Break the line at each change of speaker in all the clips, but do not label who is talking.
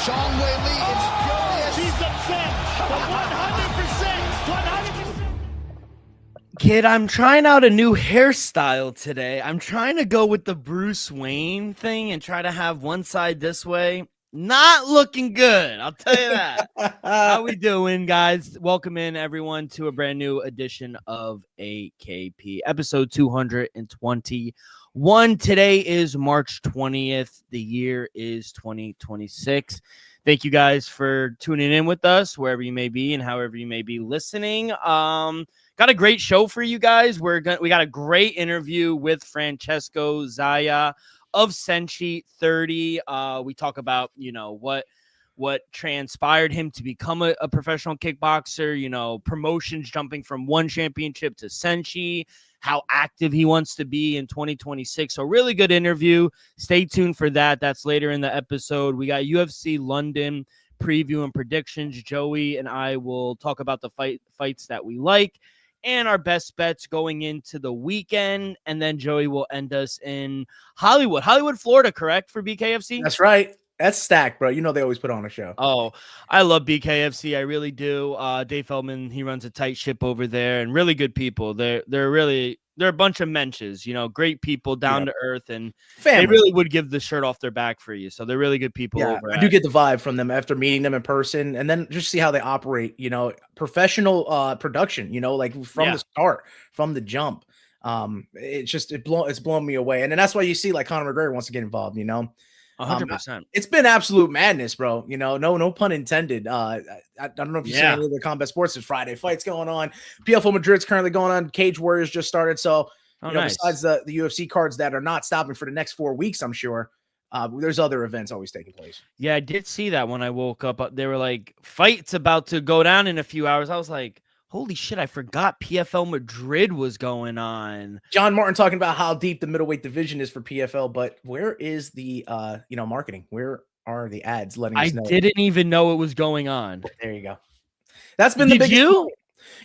Sean Whaley is furious.
He's upset. The 100%.
Kid, I'm trying out a new hairstyle today. I'm trying to go with the Bruce Wayne thing and try to have one side this way. Not looking good, I'll tell you that. How we doing, guys? Welcome in, everyone, to a brand new edition of AKP, episode 221. Today is March 20th. The year is 2026. Thank you guys for tuning in with us, wherever you may be and however you may be listening. Got a great show for you guys. We got a great interview with Francesco Zaya of Senshi 30. We talk about, what transpired him to become a professional kickboxer, promotions jumping from one championship to Senshi, how active he wants to be in 2026. So really good interview. Stay tuned for that. That's later in the episode. We got UFC London preview and predictions. Joey and I will talk about the fights that we like and our best bets going into the weekend. And then Joey will end us in Hollywood, Florida, correct, for BKFC?
That's right. That's stacked, bro. You know they always put on a show.
Oh, I love BKFC. I really do. Dave Feldman, he runs a tight ship over there, and really good people. They're a bunch of mensches, great people, down to earth, and Family. They really would give the shirt off their back for you. So they're really good people.
Yeah, I do get the vibe from them after meeting them in person, and then just see how they operate. Professional production. Like from the start, from the jump. It's blown me away, and then that's why you see like Conor McGregor wants to get involved.
100%.
It's been absolute madness, bro. No pun intended. I don't know if you see any of the combat sports. There's Friday fights going on. PFL Madrid's currently going on. Cage Warriors just started. So,
nice.
Besides the UFC cards that are not stopping for the next 4 weeks, I'm sure there's other events always taking place.
Yeah, I did see that when I woke up. They were like, fights about to go down in a few hours. I was like, holy shit, I forgot PFL Madrid was going on.
John Martin talking about how deep the middleweight division is for PFL, but where is the marketing? Where are the ads letting us know?
I didn't even know it was going on.
There you go. That's been the biggest.
You?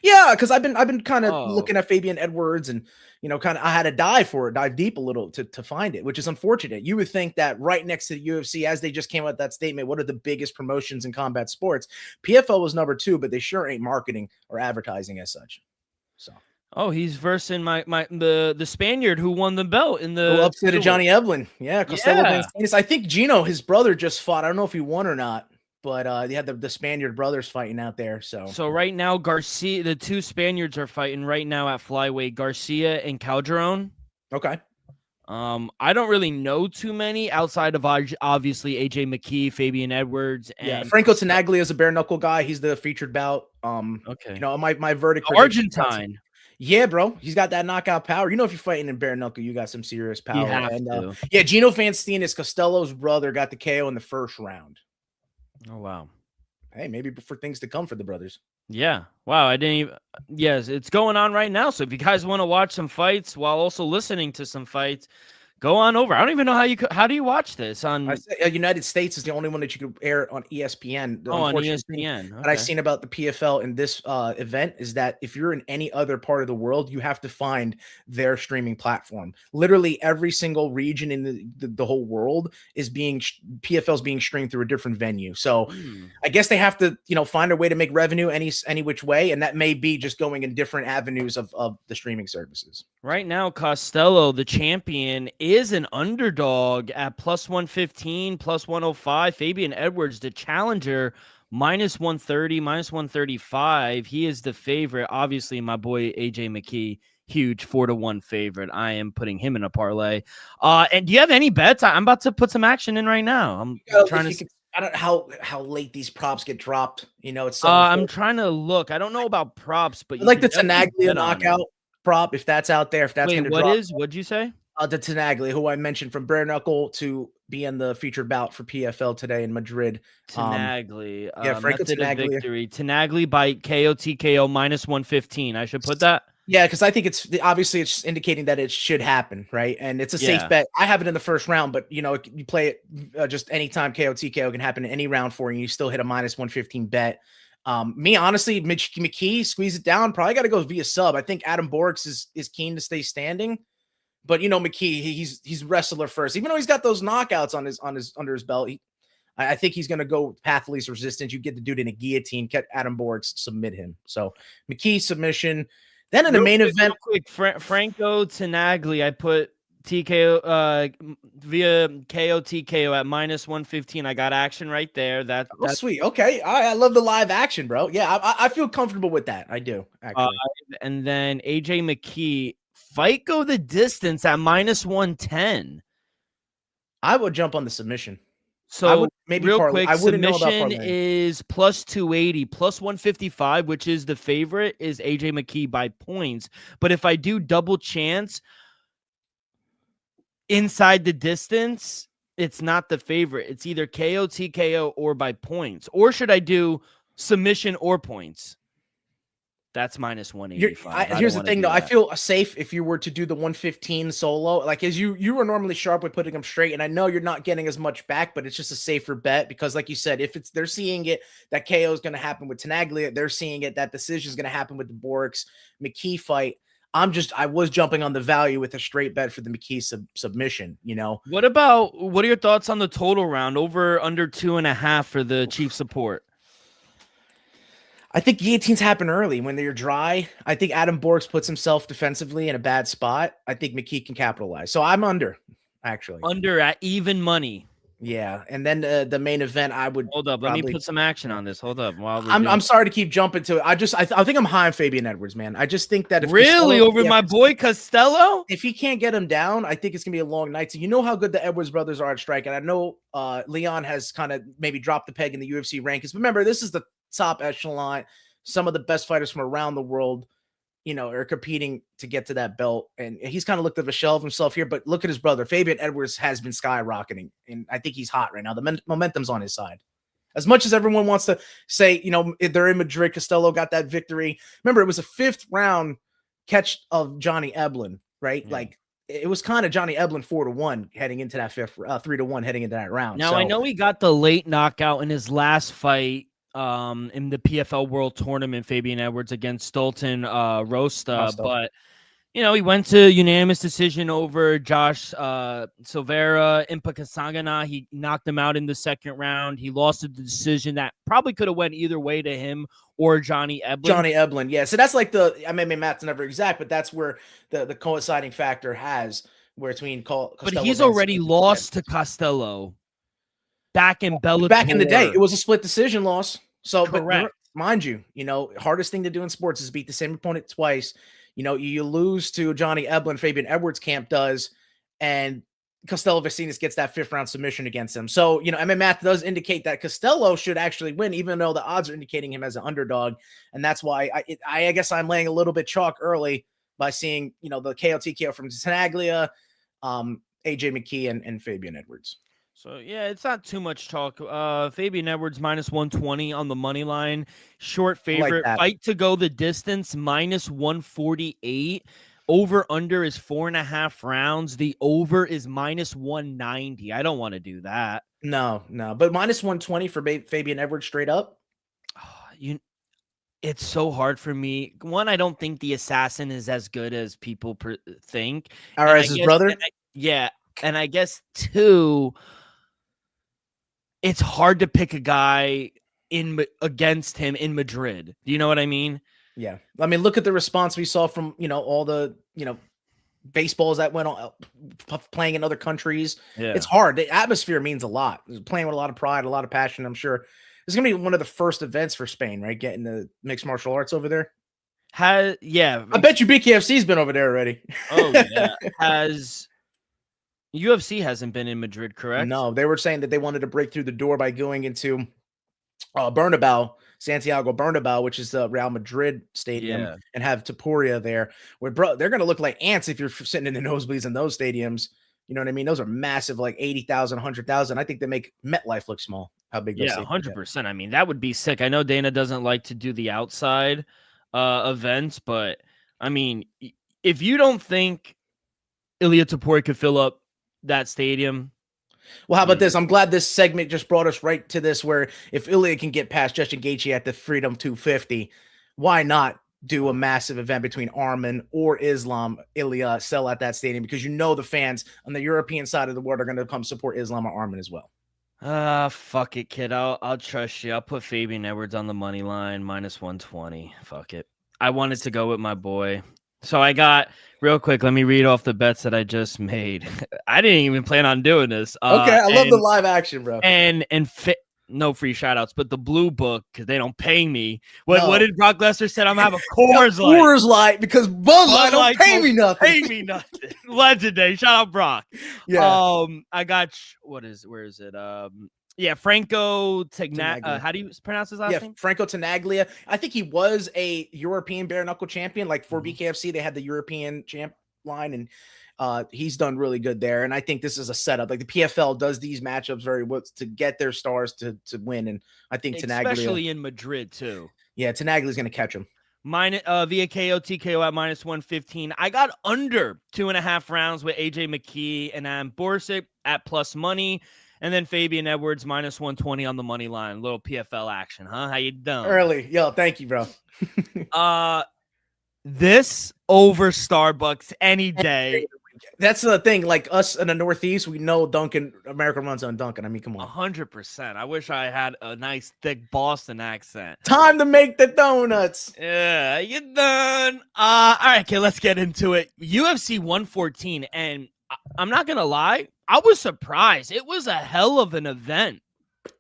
Yeah, because I've been kind of looking at Fabian Edwards and I had to dive deep a little to find it, which is unfortunate. You would think that right next to the UFC, as they just came out with that statement, what are the biggest promotions in combat sports? PFL was number 2, but they sure ain't marketing or advertising as such. So
he's versing the Spaniard who won the belt in the
upset of Johnny Evelyn. Yeah, Costello. I think Gino, his brother, just fought. I don't know if he won or not. But they had the Spaniard brothers fighting out there. So
right now, Garcia, the 2 Spaniards are fighting right now at flyweight, Garcia and Calderon.
Okay.
I don't really know too many outside of obviously AJ McKee, Fabian Edwards, and
Franco Tenaglia is a bare knuckle guy. He's the featured bout.
Okay.
My verdict.
Argentine.
Yeah, bro. He's got that knockout power. If you're fighting in bare knuckle, you got some serious power.
You have to.
Gino Fanstinis, Costello's brother, got the KO in the first round.
Oh, wow.
Hey, maybe for things to come for the brothers.
Yeah. Wow. I didn't even. Yes, it's going on right now. So if you guys want to watch some fights while also listening to some fights, go on over. I don't even know how do you watch this on?
United States is the only one that you could air on ESPN.
On ESPN.
What I've seen about the PFL in this event is that if you're in any other part of the world, you have to find their streaming platform. Literally every single region in the whole world is PFL's being streamed through a different venue. So I guess they have to find a way to make revenue any which way, and that may be just going in different avenues of the streaming services.
Right now, Costello, the champion, is an underdog at plus 115, plus 105. Fabian Edwards, the challenger, minus 130, minus 135. He is the favorite. Obviously, my boy AJ McKee, huge 4-1 favorite. I am putting him in a parlay. And do you have any bets? I'm about to put some action in right now. I'm trying to.
I don't know how late these props get dropped. It's so
I'm trying to look. I don't know about props, but
like the Tenaglia knockout prop, if that's out there, if that's going to drop.
What'd you say?
The Tenaglia, who I mentioned from bare knuckle to be in the featured bout for PFL today in Madrid.
Tenaglia.
Franco
Tenaglia. Victory. Tenaglia by KO TKO minus 115. I should put that.
Yeah, because I think it's indicating that it should happen, right? And it's a safe bet. I have it in the first round, but you play it just anytime KO TKO can happen in any round for you. You still hit a minus 115 bet. Me, honestly, Mitch McKee, squeeze it down. Probably got to go via sub. I think Adam Borks is keen to stay standing. But McKee, he's wrestler first. Even though he's got those knockouts on his under his belt, I think he's going to go path of least resistance. You get the dude in a guillotine, get Adam Borg, submit him. So McKee submission. Then in the main event,
Franco Tenagli, I put TKO via KO TKO at -115. I got action right there. That's
sweet. Okay, I love the live action, bro. Yeah, I feel comfortable with that. I do actually.
And then AJ McKee, fight go the distance at -110.
I would jump on the submission.
So
I would maybe
real quick,
I wouldn't know about
submission is +280, +155, which is the favorite, is AJ McKee by points. But if I do double chance inside the distance, it's not the favorite. It's either KO, TKO, or by points. Or should I do submission or points? That's -185.
Here's the thing, though. I feel safe if you were to do the 115 solo. Like, as you were normally sharp with putting them straight, and I know you're not getting as much back, but it's just a safer bet because, like you said, if they're seeing it that KO is going to happen with Tenaglia, they're seeing it that decision is going to happen with the Borks McKee fight. I was jumping on the value with a straight bet for the McKee submission.
What are your thoughts on the total round over under 2.5 for the chief support?
I think guillotines happen early when they're dry. I think Adam Borks puts himself defensively in a bad spot. I think McKee can capitalize. So I'm under, actually.
Under at even money.
Yeah. And then the main event, I would
hold up. Let me put some action on this. Hold up.
I'm sorry to keep jumping to it. I think I'm high on Fabian Edwards, man. I just think that if
really Costello, over my boy Costello,
if he can't get him down, I think it's gonna be a long night. So you know how good the Edwards brothers are at striking. I know Leon has kind of maybe dropped the peg in the UFC rankings. Remember, this is the top echelon. Some of the best fighters from around the world, are competing to get to that belt. And he's kind of looked at a shell of himself here, but look at his brother. Fabian Edwards has been skyrocketing, and I think he's hot right now. The momentum's on his side. As much as everyone wants to say, they're in Madrid, Costello got that victory. Remember, it was a 5th round catch of Johnny Eblen, right? Mm-hmm. Like, it was kind of Johnny Eblen 4-1 heading into that 3-1 heading into that round.
Now, I know he got the late knockout in his last fight in the PFL World Tournament, Fabian Edwards against Stolten Rosta, but he went to unanimous decision over Josh Silveira. Impa Kasangana, he knocked him out in the 2nd round. He lost the decision that probably could have went either way to him or Johnny Eblen.
Yeah. So that's like MMA math's never exact, but that's where the coinciding factor has between Costello.
But he's already lost to Costello back in Bellator.
Back in the day, it was a split decision loss. So,
correct.
But mind you, hardest thing to do in sports is beat the same opponent twice. You lose to Johnny Eblen, Fabian Edwards camp does, and Costello Vicinas gets that 5th round submission against him. So, MMA math does indicate that Costello should actually win, even though the odds are indicating him as an underdog. And that's why I guess I'm laying a little bit chalk early by seeing, the KO TKO from Tenaglia, AJ McKee, and Fabian Edwards.
So, yeah, it's not too much talk. Fabian Edwards -120 on the money line. Short favorite. Like fight to go the distance -148. Over under is 4.5 rounds. The over is -190. I don't want to do that.
No. But -120 for Fabian Edwards straight up.
It's so hard for me. One, I don't think the assassin is as good as people think.
All right, his brother?
And I guess 2, it's hard to pick a guy against him in Madrid. Do you know what I mean?
Yeah. I mean, look at the response we saw from, all the, baseballs that went on playing in other countries. Yeah. It's hard. The atmosphere means a lot. Playing with a lot of pride, a lot of passion. I'm sure this is going to be one of the first events for Spain, right? Getting the mixed martial arts over there.
Yeah.
I bet you BKFC's been over there already.
Oh, yeah. UFC hasn't been in Madrid, correct?
No, they were saying that they wanted to break through the door by going into Santiago Bernabeu, which is the Real Madrid stadium, and have Tapuria there. Where, they're going to look like ants if you're sitting in the nosebleeds in those stadiums. You know what I mean? Those are massive, like 80,000, 100,000. I think they make MetLife look small. How big?
Yeah, 100%. I mean, that would be sick. I know Dana doesn't like to do the outside events, but I mean, if you don't think Ilia Topuria could fill up that stadium.
Well, how about this? I'm glad this segment just brought us right to this, where if Ilia can get past Justin Gaethje at the Freedom 250, why not do a massive event between Arman or Islam, Ilia, sell at that stadium? Because the fans on the European side of the world are going to come support Islam or Arman as well.
Fuck it, kid. I'll trust you. I'll put Fabian Edwards on the money line, -120. Fuck it. I wanted to go with my boy. So I got real quick. Let me read off the bets that I just made. I didn't even plan on doing this.
Okay, I love the live action, bro.
No free shout outs, but the blue book, because they don't pay me. What
No.
did Brock Lesnar said? I'm gonna have a Coors Light.
Coors Light, because Bud Light don't pay me nothing.
Pay me nothing. Legendary. Shout out Brock.
Yeah.
I got where is it? Yeah, Franco
Tenaglia.
how do you pronounce his last name?
Franco Tenaglia. I think he was a European bare knuckle champion. Like for BKFC, they had the European champ line, and he's done really good there. And I think this is a setup. Like the PFL does these matchups very well to get their stars to win. And I think Tenaglia,
especially in Madrid too.
Yeah, Tenaglia is going to catch him.
Mine via KO TKO at -115. I got under 2.5 rounds with AJ McKee and Borsic at plus money. And then Fabian Edwards -120 on the money line. Little PFL action, huh? How you doing?
Early. Yo, thank you, bro.
This over Starbucks any day.
That's the thing. Like us in the Northeast, we know Dunkin'. America runs on Dunkin'. I mean, come on.
100%. I wish I had a nice thick Boston accent.
Time to make the donuts.
Yeah, you done. All right, okay, let's get into it. UFC 114, and I'm not gonna lie, I was surprised. It was a hell of an event.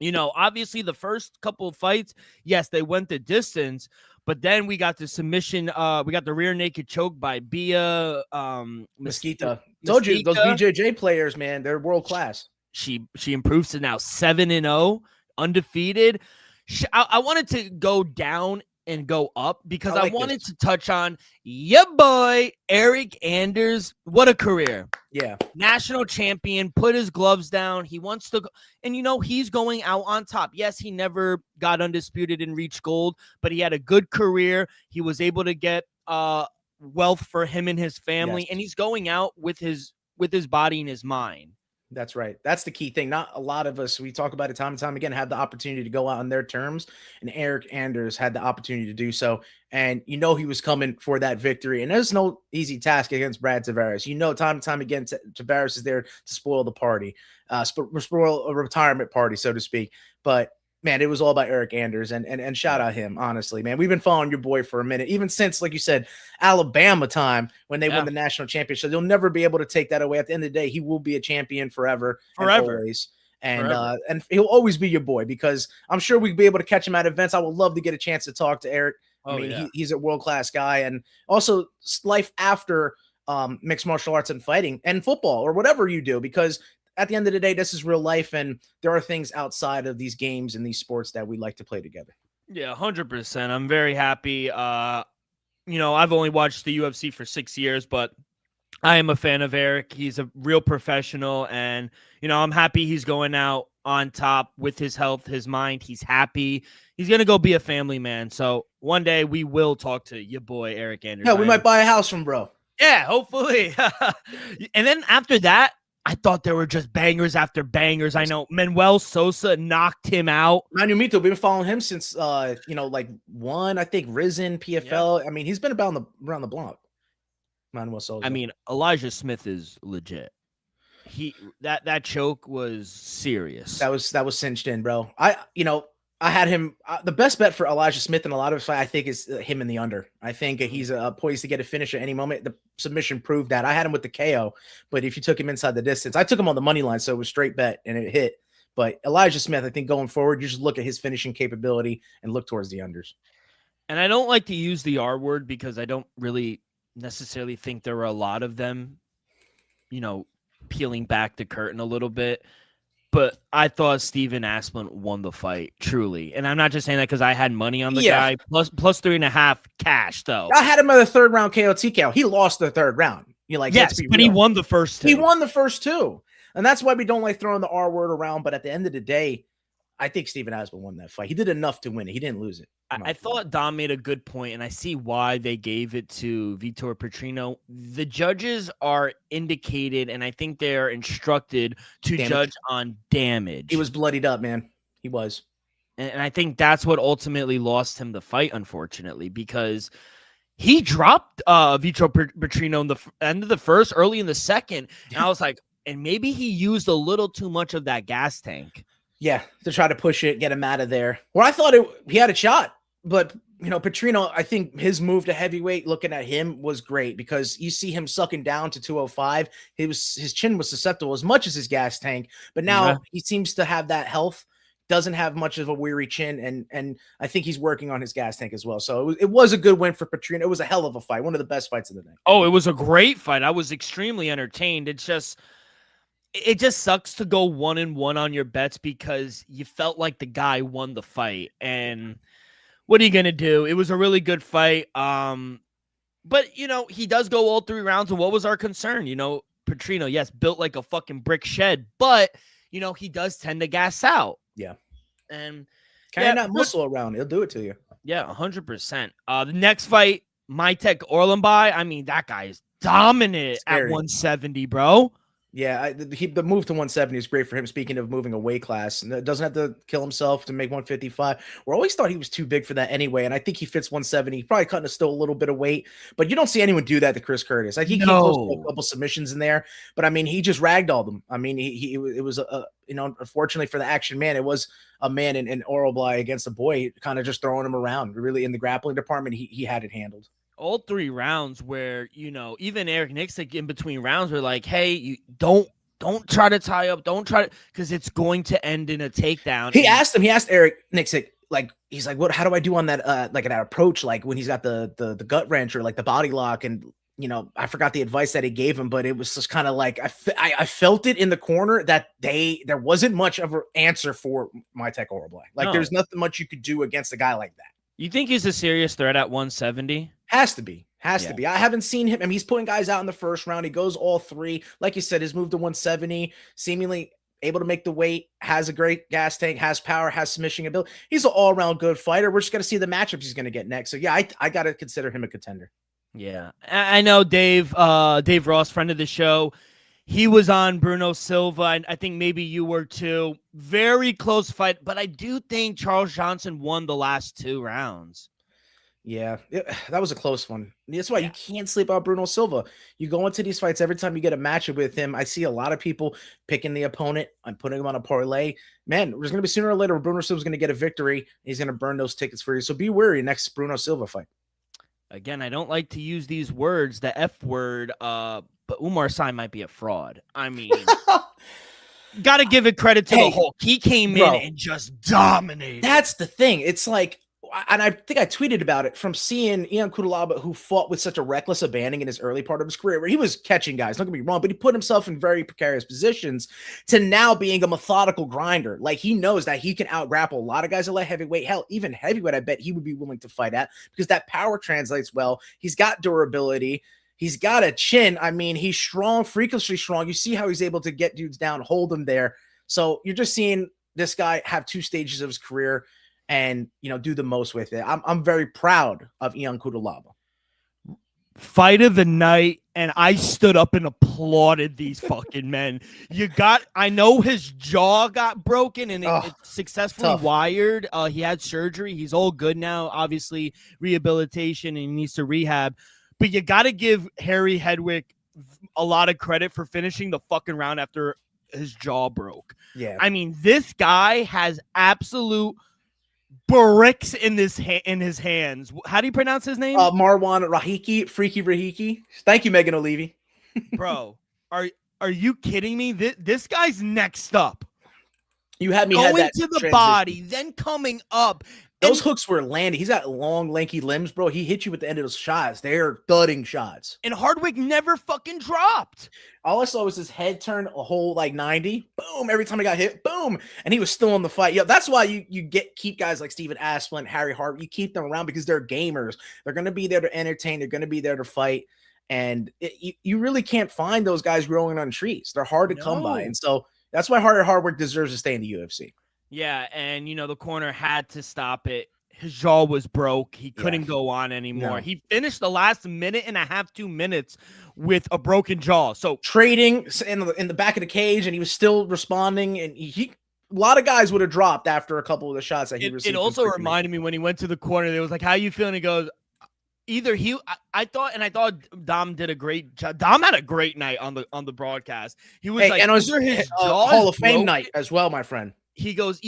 You know, obviously the first couple of fights, yes, they went the distance, but then we got the submission. We got the rear naked choke by Bia
Mesquita. Told you, those BJJ players, man, they're world class.
She improves to now 7-0, undefeated. I wanted to go down and go up because I wanted to touch on your boy Eric Anders. What a career.
Yeah.
National champion, put his gloves down. He wants to go, and you know, he's going out on top. Yes, he never got undisputed and reached gold, but he had a good career. He was able to get wealth for him and his family, yes. And he's going out with his body and his mind.
That's right. That's the key thing. Not a lot of us, we talk about it time and time again, have the opportunity to go out on their terms. And Eric Anders had the opportunity to do so. And you know he was coming for that victory. And there's no easy task against Brad Tavares. You know, time and time again, Tavares is there to spoil the party, spoil a retirement party, so to speak. But man, it was all about Eric Anders, and shout out him, honestly, man. We've been following your boy for a minute, even since, like you said, Alabama time when they won the national championship. You'll never be able to take that away. At the end of the day, he will be a champion forever. And always. And he'll always be your boy, because I'm sure we'll be able to catch him at events. I would love to get a chance to talk to Eric. I mean, he's a world-class guy, and also life after mixed martial arts and fighting and football or whatever you do, because at the end of the day, this is real life, and there are things outside of these games and these sports that we like to play together.
Yeah, 100%. I'm very happy. You know, I've only watched the UFC for 6 years, but I am a fan of Eric. He's a real professional, and, you know, I'm happy he's going out on top with his health, his mind. He's happy. He's going to go be a family man. So one day we will talk to your boy, Eric Anders.
Yeah, we might buy a house from bro.
Yeah, hopefully. And then after that, I thought there were just bangers after bangers. I know Manuel Sosa knocked him out.
Manu Mito, we've been following him since, you know, like I think Risen, PFL. Yeah. I mean, he's been around the block. Manuel Sosa.
I mean, Elijah Smith is legit. That choke was serious.
That was cinched in, bro. I had him. The best bet for Elijah Smith in a lot of fight, I think, is him in the under. I think he's poised to get a finish at any moment. The submission proved that. I had him with the KO, but if you took him inside the distance, I took him on the money line, so it was straight bet, and it hit. But Elijah Smith, I think going forward, you just look at his finishing capability and look towards the unders.
And I don't like to use the R word because I don't really necessarily think there were a lot of them, you know, peeling back the curtain a little bit. But I thought Steven Asplund won the fight, truly. And I'm not just saying that because I had money on the guy. Plus 3.5 cash, though.
I had him at the third round KO TKO. He lost the third round. You're like,
yes, but he won the first two.
He won the first two. And that's why we don't like throwing the R word around. But at the end of the day, I think Steven Asplund won that fight. He did enough to win it. He didn't lose it.
I thought Dom made a good point, and I see why they gave it to Vitor Petrino. The judges are indicated, and I think they are instructed to judge on damage.
He was bloodied up, man. He was.
And I think that's what ultimately lost him the fight, unfortunately, because he dropped Vitor Petrino in the end of the first, early in the second. And I was like, and maybe he used a little too much of that gas tank.
Yeah, to try to push it, get him out of there. Well, I thought he had a shot, but Petrino, I think his move to heavyweight, looking at him, was great because you see him sucking down to 205. His chin was susceptible as much as his gas tank, but
Yeah.
now he seems to have that health. Doesn't have much of a weary chin, and I think he's working on his gas tank as well. So it was a good win for Petrino. It was a hell of a fight, one of the best fights of the night.
Oh, it was a great fight. I was extremely entertained. It just sucks to go 1-1 on your bets because you felt like the guy won the fight. And what are you gonna do? It was a really good fight. But he does go all 3 rounds. And what was our concern? Petrino, yes, built like a fucking brick shed, but he does tend to gas out.
Yeah.
And
carrying that muscle around, he'll do it to you.
Yeah, 100%. The next fight, Mytek Orlambay. I mean, that guy is dominant at 170, bro.
Yeah, the move to 170 is great for him. Speaking of moving a weight class, doesn't have to kill himself to make 155. We always thought he was too big for that anyway, and I think he fits 170. He's probably cutting still a little bit of weight, but you don't see anyone do that to Chris Curtis. Like he came close to a couple submissions in there, but I mean, he just ragdolled them. I mean, it was unfortunately for the action man, it was a man in Orlambay against a boy, kind of just throwing him around. Really in the grappling department, he had it handled.
All 3 rounds where, even Eric Nixick in between rounds were like, hey, you don't try to tie up. Don't try to, because it's going to end in a takedown.
He asked Eric Nixick, like, he's like, how do I do on that, like that approach? Like when he's got the gut wrench or like the body lock. And, I forgot the advice that he gave him, but it was just kind of like, I felt it in the corner that there wasn't much of an answer for Mytek Orlambay. Like there's nothing much you could do against a guy like that.
You think he's a serious threat at 170?
Has to be. To be. I haven't seen him. I mean, he's putting guys out in the first round. He goes all 3. Like you said, his move to 170, seemingly able to make the weight, has a great gas tank, has power, has submission ability. He's an all-around good fighter. We're just going to see the matchups he's going to get next. So, yeah, I got to consider him a contender.
Yeah. I know Dave Ross, friend of the show, he was on Bruno Silva, and I think maybe you were too. Very close fight, but I do think Charles Johnson won the last 2 rounds.
Yeah, that was a close one. That's why you can't sleep on Bruno Silva. You go into these fights, every time you get a matchup with him, I see a lot of people picking the opponent and putting him on a parlay. Man, there's going to be sooner or later Bruno Silva's going to get a victory. He's going to burn those tickets for you. So be wary next Bruno Silva fight.
Again, I don't like to use these words, the F word, but Umar Sy might be a fraud. I mean, got to give it credit to the Hulk. He came in and just dominated.
That's the thing. It's like, and I think I tweeted about it, from seeing Ion Cutelaba, who fought with such a reckless abandon in his early part of his career, where he was catching guys, don't get me wrong, but he put himself in very precarious positions, to now being a methodical grinder. Like he knows that he can out grapple a lot of guys at light heavyweight. Hell, even heavyweight, I bet he would be willing to fight at, because that power translates well. He's got durability. He's got a chin. I mean, he's strong, freakishly strong. You see how he's able to get dudes down, hold them there. So you're just seeing this guy have 2 stages of his career and do the most with it. I'm very proud of Ion Cutelaba.
Fight of the night, and I stood up and applauded these fucking men. I know his jaw got broken and it successfully wired. He had surgery. He's all good now. Obviously, rehabilitation, and he needs to rehab. But you got to give Harry Hedwick a lot of credit for finishing the fucking round after his jaw broke.
Yeah,
I mean, this guy has absolute bricks in his hands. How do you pronounce his name?
Marwan Rahiki, Freaky Rahiki. Thank you, Megan O'Leary.
Bro, are you kidding me? This guy's next up.
You had me
going
had that
to the
transition.
body, then coming up.
Those hooks were landing. He's got long, lanky limbs, bro. He hit you with the end of those shots. They're thudding shots.
And Hardwick never fucking dropped.
All I saw was his head turn a whole 90. Boom. Every time he got hit, boom. And he was still in the fight. Yeah, that's why you keep guys like Steven Asplin, Harry Hart. You keep them around because they're gamers. They're going to be there to entertain. They're going to be there to fight. And you really can't find those guys growing on trees. They're hard to come by. And so that's why Hardwick deserves to stay in the UFC.
Yeah, and the corner had to stop it. His jaw was broke. He couldn't go on anymore. No. He finished the last minute and a half, 2 minutes with a broken jaw. So
trading in the back of the cage, and he was still responding. And a lot of guys would have dropped after a couple of the shots that he received.
It also reminded me when he went to the corner, they was like, "How you feeling?" He goes, I thought Dom did a great job. Dom had a great night on the broadcast. He was like,
and it was his Hall of Fame night as well, my friend.
he goes,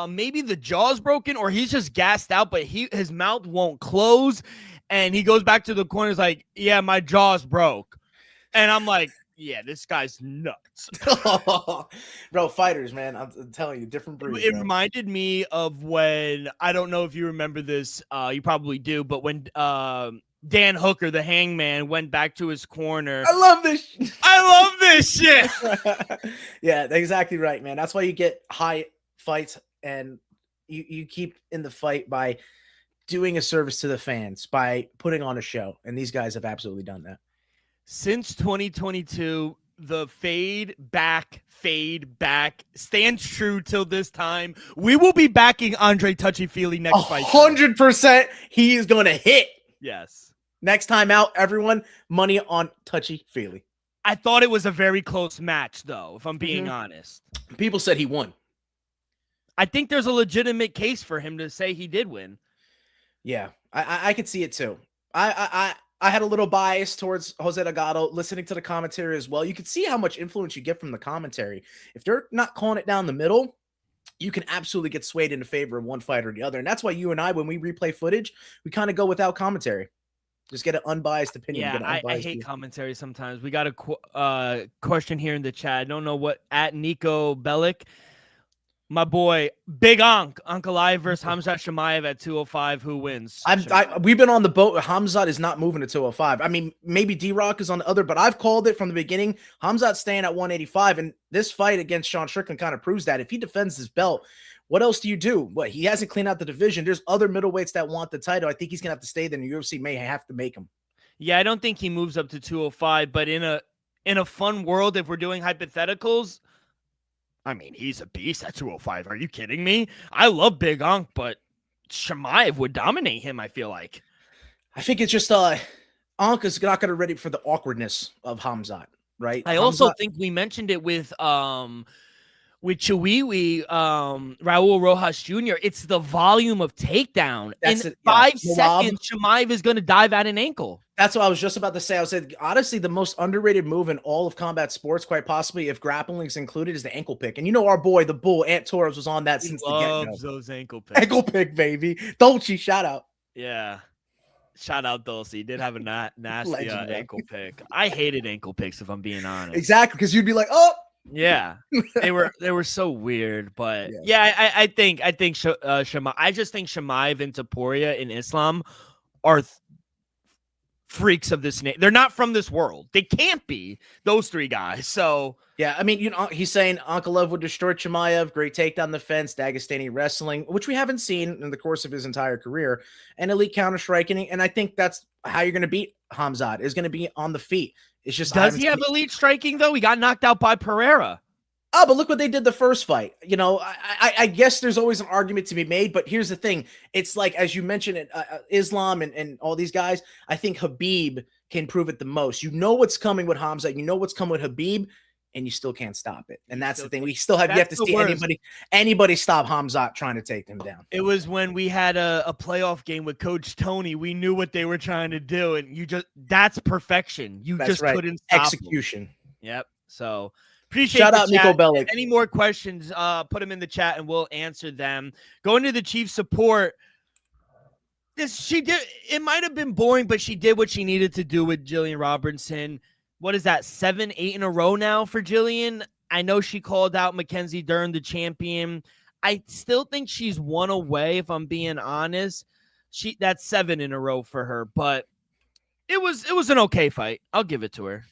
maybe the jaw's broken or he's just gassed out, but his mouth won't close. And he goes back to the corner. He's like, yeah, my jaw's broke. And I'm like, yeah, this guy's nuts.
Bro, fighters, man. I'm telling you, different breed.
It reminded me of when, I don't know if you remember this, you probably do, but when Dan Hooker, the hangman, went back to his corner.
I love this.
I love this shit.
Yeah, exactly right, man. That's why you get high fights and you keep in the fight by doing a service to the fans, by putting on a show. And these guys have absolutely done that.
Since 2022, the fade back stands true till this time. We will be backing Andre Touchy-Feely next fight.
100% he is going to hit.
Yes.
Next time out, everyone, money on Touchy-Feely.
I thought it was a very close match, though, if I'm being honest.
People said he won.
I think there's a legitimate case for him to say he did win.
Yeah, I could see it too. I had a little bias towards Jose Delgado listening to the commentary as well. You can see how much influence you get from the commentary. If they're not calling it down the middle, you can absolutely get swayed into favor of one fighter or the other. And that's why you and I, when we replay footage, we kind of go without commentary. Just get an unbiased opinion.
Yeah, I hate commentary sometimes. We got a question here in the chat. I don't know what, at Nico Bellic. My boy, Big Ankalaev versus Khamzat Chimaev at 205. Who wins?
We've been on the boat. Khamzat is not moving to 205. I mean, maybe D-Rock is on the other, but I've called it from the beginning. Khamzat's staying at 185, and this fight against Sean Strickland kind of proves that. If he defends his belt, what else do you do? What, he hasn't cleaned out the division. There's other middleweights that want the title. I think he's going to have to stay there, and the UFC may have to make him.
Yeah, I don't think he moves up to 205, but in a fun world, if we're doing hypotheticals, I mean, he's a beast at 205. Are you kidding me? I love Big Ankh, but Chimaev would dominate him, I feel like.
I think it's just Ankh is not going to ready for the awkwardness of Khamzat, right?
I also think we mentioned it with Chiwiwi, Raul Rojas Jr. It's the volume of takedown. In 5 seconds, Chimaev is going to dive at an ankle.
That's what I was just about to say. I said, honestly, the most underrated move in all of combat sports, quite possibly, if grappling is included, is the ankle pick. And you know our boy, the Bull, Ant Torres, was on that since the get-go.
Loves those ankle picks.
Ankle pick, baby. Dolce, shout out.
Yeah. Shout out Dulce. He did have a nasty ankle pick. I hated ankle picks, if I'm being honest.
Exactly, because you'd be like, oh.
Yeah, they were so weird, but yeah, I think Chimaev. I just think Chimaev and Topuria in Islam are freaks of this name. They're not from this world. They can't be, those three guys. So
yeah, I mean, you know, he's saying Ankalaev would destroy Chimaev. Great takedown defense, Dagestani wrestling, which we haven't seen in the course of his entire career, and elite counter striking. And I think that's how you're going to beat Khamzat, is going to be on the feet. It's just,
does he have elite striking though? He got knocked out by Pereira.
Oh, but look what they did the first fight. You know, I guess there's always an argument to be made, but here's the thing. It's like, as you mentioned, Islam and all these guys, I think Khabib can prove it the most. You know what's coming with Khamzat. You know what's coming with Khabib, and you still can't stop it. And that's the thing. We still have yet to see anybody stop Khamzat trying to take him down.
It was when we had a playoff game with Coach Tony. We knew what they were trying to do, and that's perfection. That's right. Couldn't stop
execution.
Them. Yep. So appreciate
shout out Nico Bellic.
Any more questions, put them in the chat and we'll answer them. Going to the Chief support. It might have been boring, but she did what she needed to do with Jillian Robertson. What is that, 7, 8 in a row now for Jillian? I know she called out Mackenzie Dern, the champion. I still think she's one away, if I'm being honest. That's 7 in a row for her, but it was an okay fight. I'll give it to her.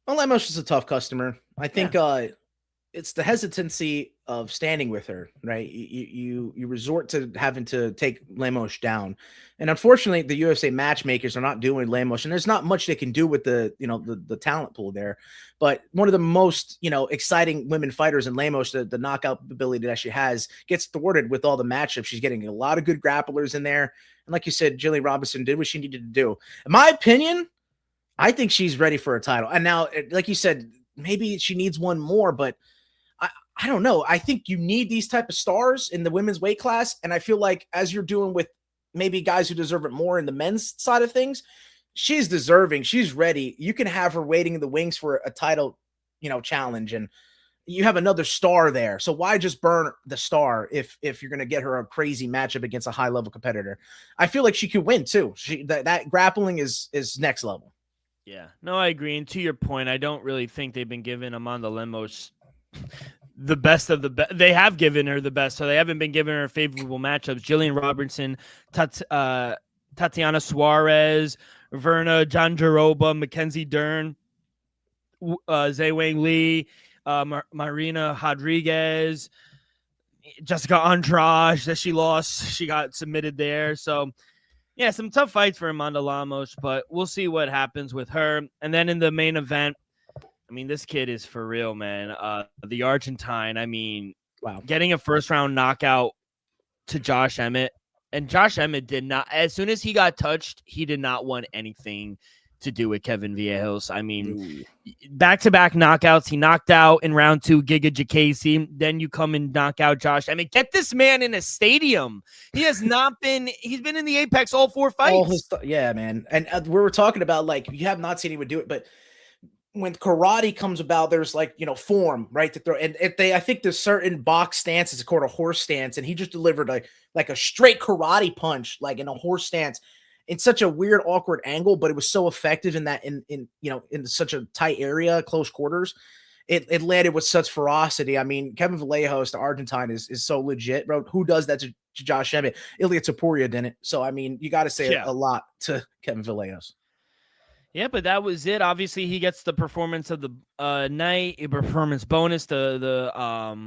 Well, Lemos is a tough customer. I think it's the hesitancy of standing with her, right? You resort to having to take Lemos down. And unfortunately, the UFC matchmakers are not doing Lemos, and there's not much they can do with the talent pool there. But one of the most, exciting women fighters in Lemos, the knockout ability that she has, gets thwarted with all the matchups. She's getting a lot of good grapplers in there. And like you said, Jillian Robinson did what she needed to do. In my opinion, I think she's ready for a title. And now, like you said, maybe she needs one more, but I don't know. I think you need these type of stars in the women's weight class. And I feel like, as you're doing with maybe guys who deserve it more in the men's side of things, she's deserving. She's ready. You can have her waiting in the wings for a title, challenge. And you have another star there. So why just burn the star if you're going to get her a crazy matchup against a high level competitor? I feel like she could win too. That grappling is next level.
Yeah, no, I agree. And to your point, I don't really think they've been giving Amanda Lemos the best of the best. They have given her the best, so they haven't been giving her favorable matchups. Jillian Robertson, Tatiana Suarez, Verna Jandaroba, Mackenzie Dern, Zhai Wang Lee, Marina Rodriguez, Jessica Andrade that she lost. She got submitted there. So, yeah, some tough fights for Amanda Lemos, but we'll see what happens with her. And then in the main event, I mean, this kid is for real, man. The Argentine, I mean,
wow,
getting a first-round knockout to Josh Emmett. And Josh Emmett did not, as soon as he got touched, he did not want anything to do with Kevin Vallejos. I mean, back-to-back knockouts. He knocked out in round 2 Giga Jacasey. Then you come and knock out Josh Emmett. Get this man in a stadium. He has not been, he's been in the Apex all 4 fights.
Yeah, man. And we were talking about, like, you have not seen he would do it, but when karate comes about, there's like, form, right, to throw. And I think there's certain box stance, it's called a horse stance, and he just delivered like a straight karate punch, like in a horse stance, in such a weird, awkward angle, but it was so effective in that in such a tight area, close quarters. It landed with such ferocity. I mean, Kevin Vallejos, the Argentine, is so legit, bro. Who does that to Josh Emmett? Ilya Taporia didn't. So I mean, you got to say a lot to Kevin Vallejos.
Yeah, but that was it. Obviously, he gets the performance of the night, a performance bonus, the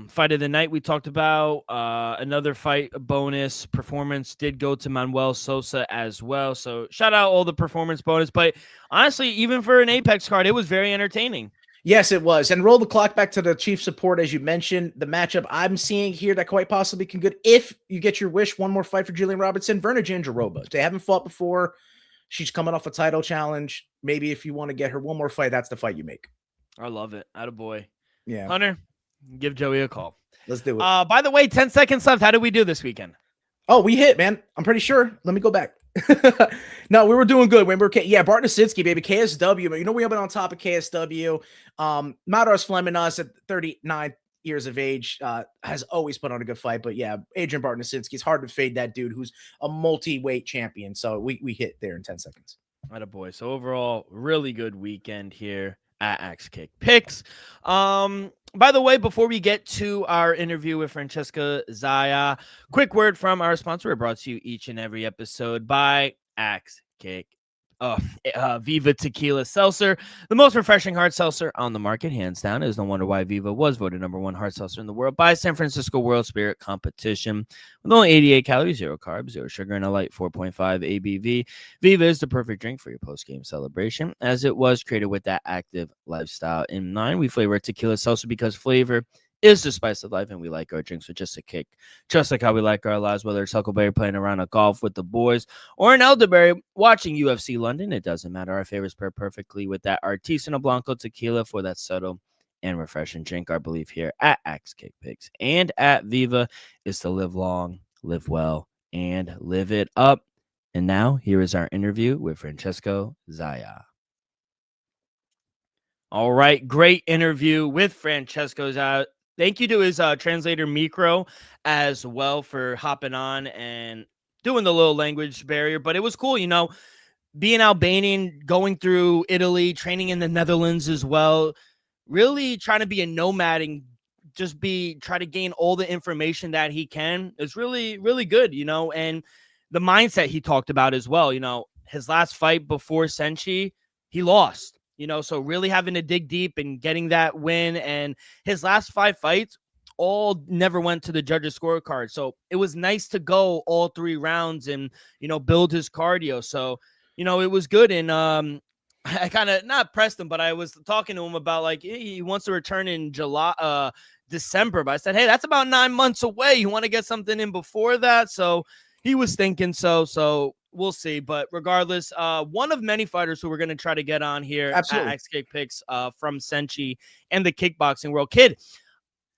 fight of the night we talked about. Another fight bonus performance did go to Manuel Sosa as well. So shout out all the performance bonus. But honestly, even for an Apex card, it was very entertaining.
Yes, it was. And roll the clock back to the chief support, as you mentioned. The matchup I'm seeing here that quite possibly can good, if you get your wish, one more fight for Jillian Robertson, Verna Jandaroba. They haven't fought before. She's coming off a title challenge. Maybe if you want to get her one more fight, that's the fight you make.
I love it. Attaboy.
Yeah.
Hunter, give Joey a call.
Let's do it.
By the way, 10 seconds left. How did we do this weekend?
Oh, we hit, man. I'm pretty sure. Let me go back. No, we were doing good. Bart Nosinski, baby. KSW. But we have been on top of KSW. Matos Fleminus at 39 years of age has always put on a good fight. But yeah, Adrian Bart Nosinski, it's hard to fade that dude who's a multi-weight champion. So we hit there in 10 seconds.
Attaboy. So overall, really good weekend here at Axe Kick Picks. By the way, before we get to our interview with Francesca Zaya, quick word from our sponsor. We're brought to you each and every episode by Axe Kick. Viva Tequila Seltzer, the most refreshing hard seltzer on the market, hands down. It is no wonder why Viva was voted #1 hard seltzer in the world by San Francisco World Spirit Competition. With only 88 calories, 0 carbs, 0 sugar, and a light 4.5 ABV, Viva is the perfect drink for your post-game celebration, as it was created with that active lifestyle in mind. We flavor tequila seltzer because flavor is the spice of life, and we like our drinks with just a kick, just like how we like our lives, whether it's Huckleberry playing around a golf with the boys or an elderberry watching UFC London. It doesn't matter. Our favorites pair perfectly with that Artisanal Blanco tequila for that subtle and refreshing drink. Our belief here at Axe Kick Picks and at Viva is to live long, live well, and live it up. And now here is our interview with Francesco Zaya. All right, great interview with Francesco Zaya. Thank you to his translator, Mikro, as well, for hopping on and doing the little language barrier. But it was cool, being Albanian, going through Italy, training in the Netherlands as well, really trying to be a nomad and just try to gain all the information that he can. It's really, really good, and the mindset he talked about as well. His last fight before Senshi, he lost. So really having to dig deep and getting that win, and his last 5 fights all never went to the judges' scorecard. So it was nice to go all 3 rounds and, build his cardio. So, it was good. And I kind of not pressed him, but I was talking to him about like he wants to return in December. But I said, hey, that's about 9 months away. You want to get something in before that? So he was thinking so we'll see. But regardless, one of many fighters who we're going to try to get on here at Axe Kick Picks from Senshi and the kickboxing world. Kid,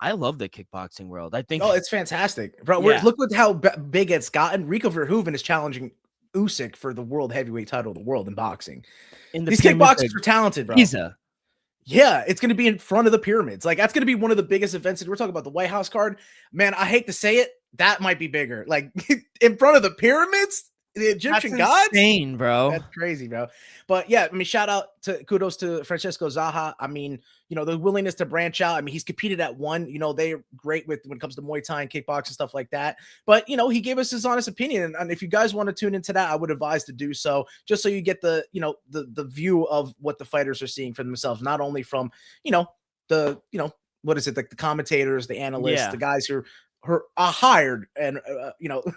I love the kickboxing world. I think
it's fantastic, bro.
Yeah.
Look at how big it's gotten. Rico Verhoeven is challenging Usyk for the world heavyweight title of the world in boxing. These kickboxers are talented, bro. Yeah, it's going to be in front of the pyramids. Like, that's going to be one of the biggest events. And we're talking about the White House card. Man, I hate to say it, that might be bigger. Like, in front of the pyramids, the
That's
Egyptian gods.
insane, bro.
That's crazy, bro. But yeah, I mean, kudos to Francesco Zaha. I mean, the willingness to branch out. I mean, he's competed at one. They're great when it comes to Muay Thai and kickboxing stuff like that. But he gave us his honest opinion, and if you guys want to tune into that, I would advise to do so, just so you get the the view of what the fighters are seeing for themselves, not only from the what is it, like the commentators, the analysts, the guys who are hired and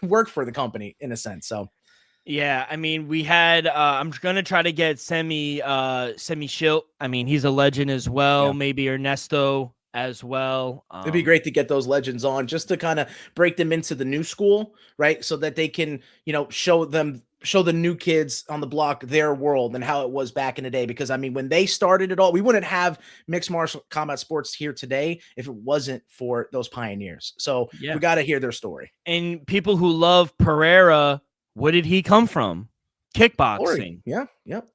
work for the company in a sense. So.
Yeah, I mean, we had I'm gonna try to get Semi Schilt. I mean, he's a legend as well. Yeah. Maybe Ernesto as well.
It'd be great to get those legends on, just to kind of break them into the new school, right? So that they can, show the new kids on the block their world and how it was back in the day. Because I mean, when they started it all, we wouldn't have mixed martial combat sports here today if it wasn't for those pioneers. So we got to hear their story.
And people who love Pereira, where did he come from? Kickboxing.
Yeah. Yep.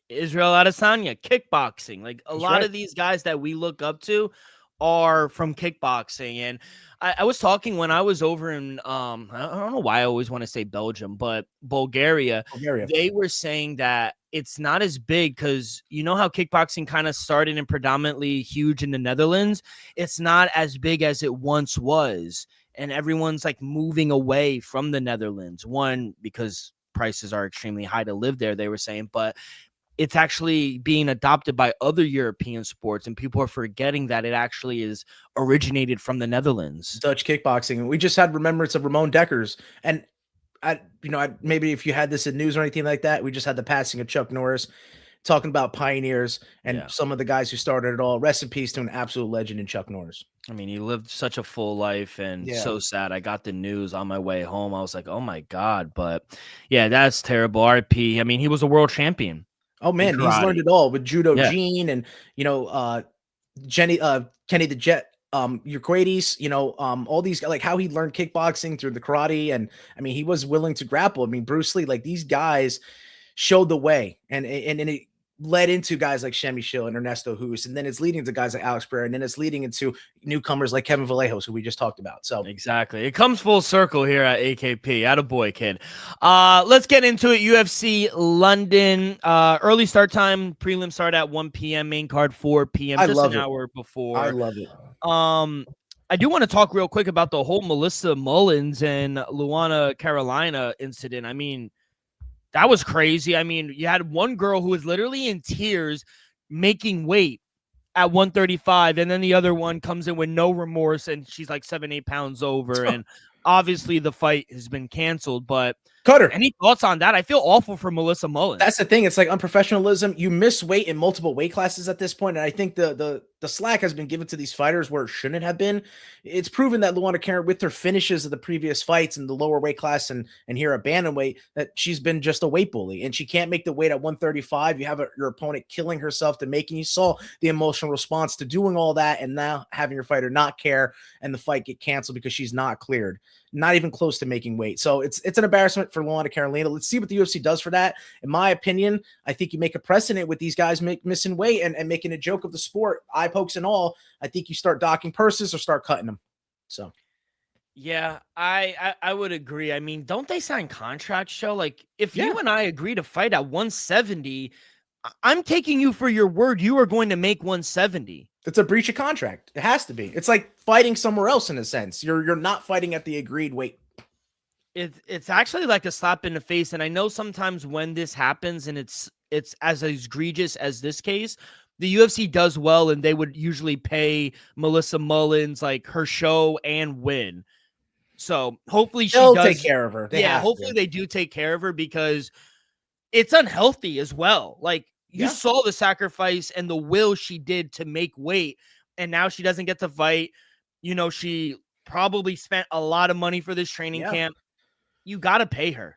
Israel Adesanya, kickboxing. Like a lot of these guys that we look up to are from kickboxing. And I was talking when I was over in I don't know why I always want to say Belgium, but Bulgaria. They were saying that it's not as big because how kickboxing kind of started and predominantly huge in the Netherlands. It's not as big as it once was. And everyone's like moving away from the Netherlands. One, because prices are extremely high to live there, they were saying, but it's actually being adopted by other European sports, and people are forgetting that it actually is originated from the Netherlands.
Dutch kickboxing. We just had remembrance of Ramon Dekkers. And maybe if you had this in news or anything like that, we just had the passing of Chuck Norris, talking about pioneers and some of the guys who started it all. Rest in peace to an absolute legend in Chuck Norris.
I mean, he lived such a full life, and so sad. I got the news on my way home. I was like, oh my God. But yeah, that's terrible. RP. I mean, he was a world champion.
Oh man, he's learned it all with Judo Gene and Kenny the Jet Eucrates, all these, like how he learned kickboxing through the karate. And I mean, he was willing to grapple. I mean, Bruce Lee, like these guys showed the way, and it led into guys like Semi Schill and Ernesto Hus, and then it's leading to guys like Alex Pereira, and then it's leading into newcomers like Kevin Vallejos, who we just talked about. So
exactly, it comes full circle here at AKP. Attaboy, kid. Let's get into it. UFC London, early start time. Prelim start at 1 p.m. Main card 4 p.m. Just an hour before.
I love it.
I do want to talk real quick about the whole Melissa Mullins and Luana Carolina incident. I mean, that was crazy. I mean, you had one girl who was literally in tears making weight at 135, and then the other one comes in with no remorse, and she's like 7-8 pounds over. And obviously the fight has been canceled, but
cut her.
Any thoughts on that? I feel awful for Melissa Mullins.
That's the thing. It's like unprofessionalism. You miss weight in multiple weight classes at this point, and I think the slack has been given to these fighters where it shouldn't have been. It's proven that Luana Karen, with her finishes of the previous fights in the lower weight class and here at bantamweight, that she's been just a weight bully, and she can't make the weight at 135. You have your opponent killing herself to make, and you saw the emotional response to doing all that, and now having your fighter not care and the fight get canceled because she's not cleared, not even close to making weight. So it's an embarrassment for Luana Carolina. Let's see what the UFC does for that. In my opinion, I think you make a precedent with these guys missing weight and making a joke of the sport, eye pokes and all. I think you start docking purses or start cutting them. So,
yeah, I would agree. I mean, don't they sign contracts, Joe? Like, if you and I agree to fight at 170, I'm taking you for your word. You are going to make 170.
It's a breach of contract. It has to be. It's like fighting somewhere else in a sense. You're not fighting at the agreed weight.
It's actually like a slap in the face. And I know sometimes when this happens and it's as egregious as this case, the UFC does well, and they would usually pay Melissa Mullins like her show and win. So hopefully
they'll take care of her.
Hopefully they do take care of her, because it's unhealthy as well. Like, you saw the sacrifice and the will she did to make weight, and now she doesn't get to fight. She probably spent a lot of money for this training camp. You got to pay her.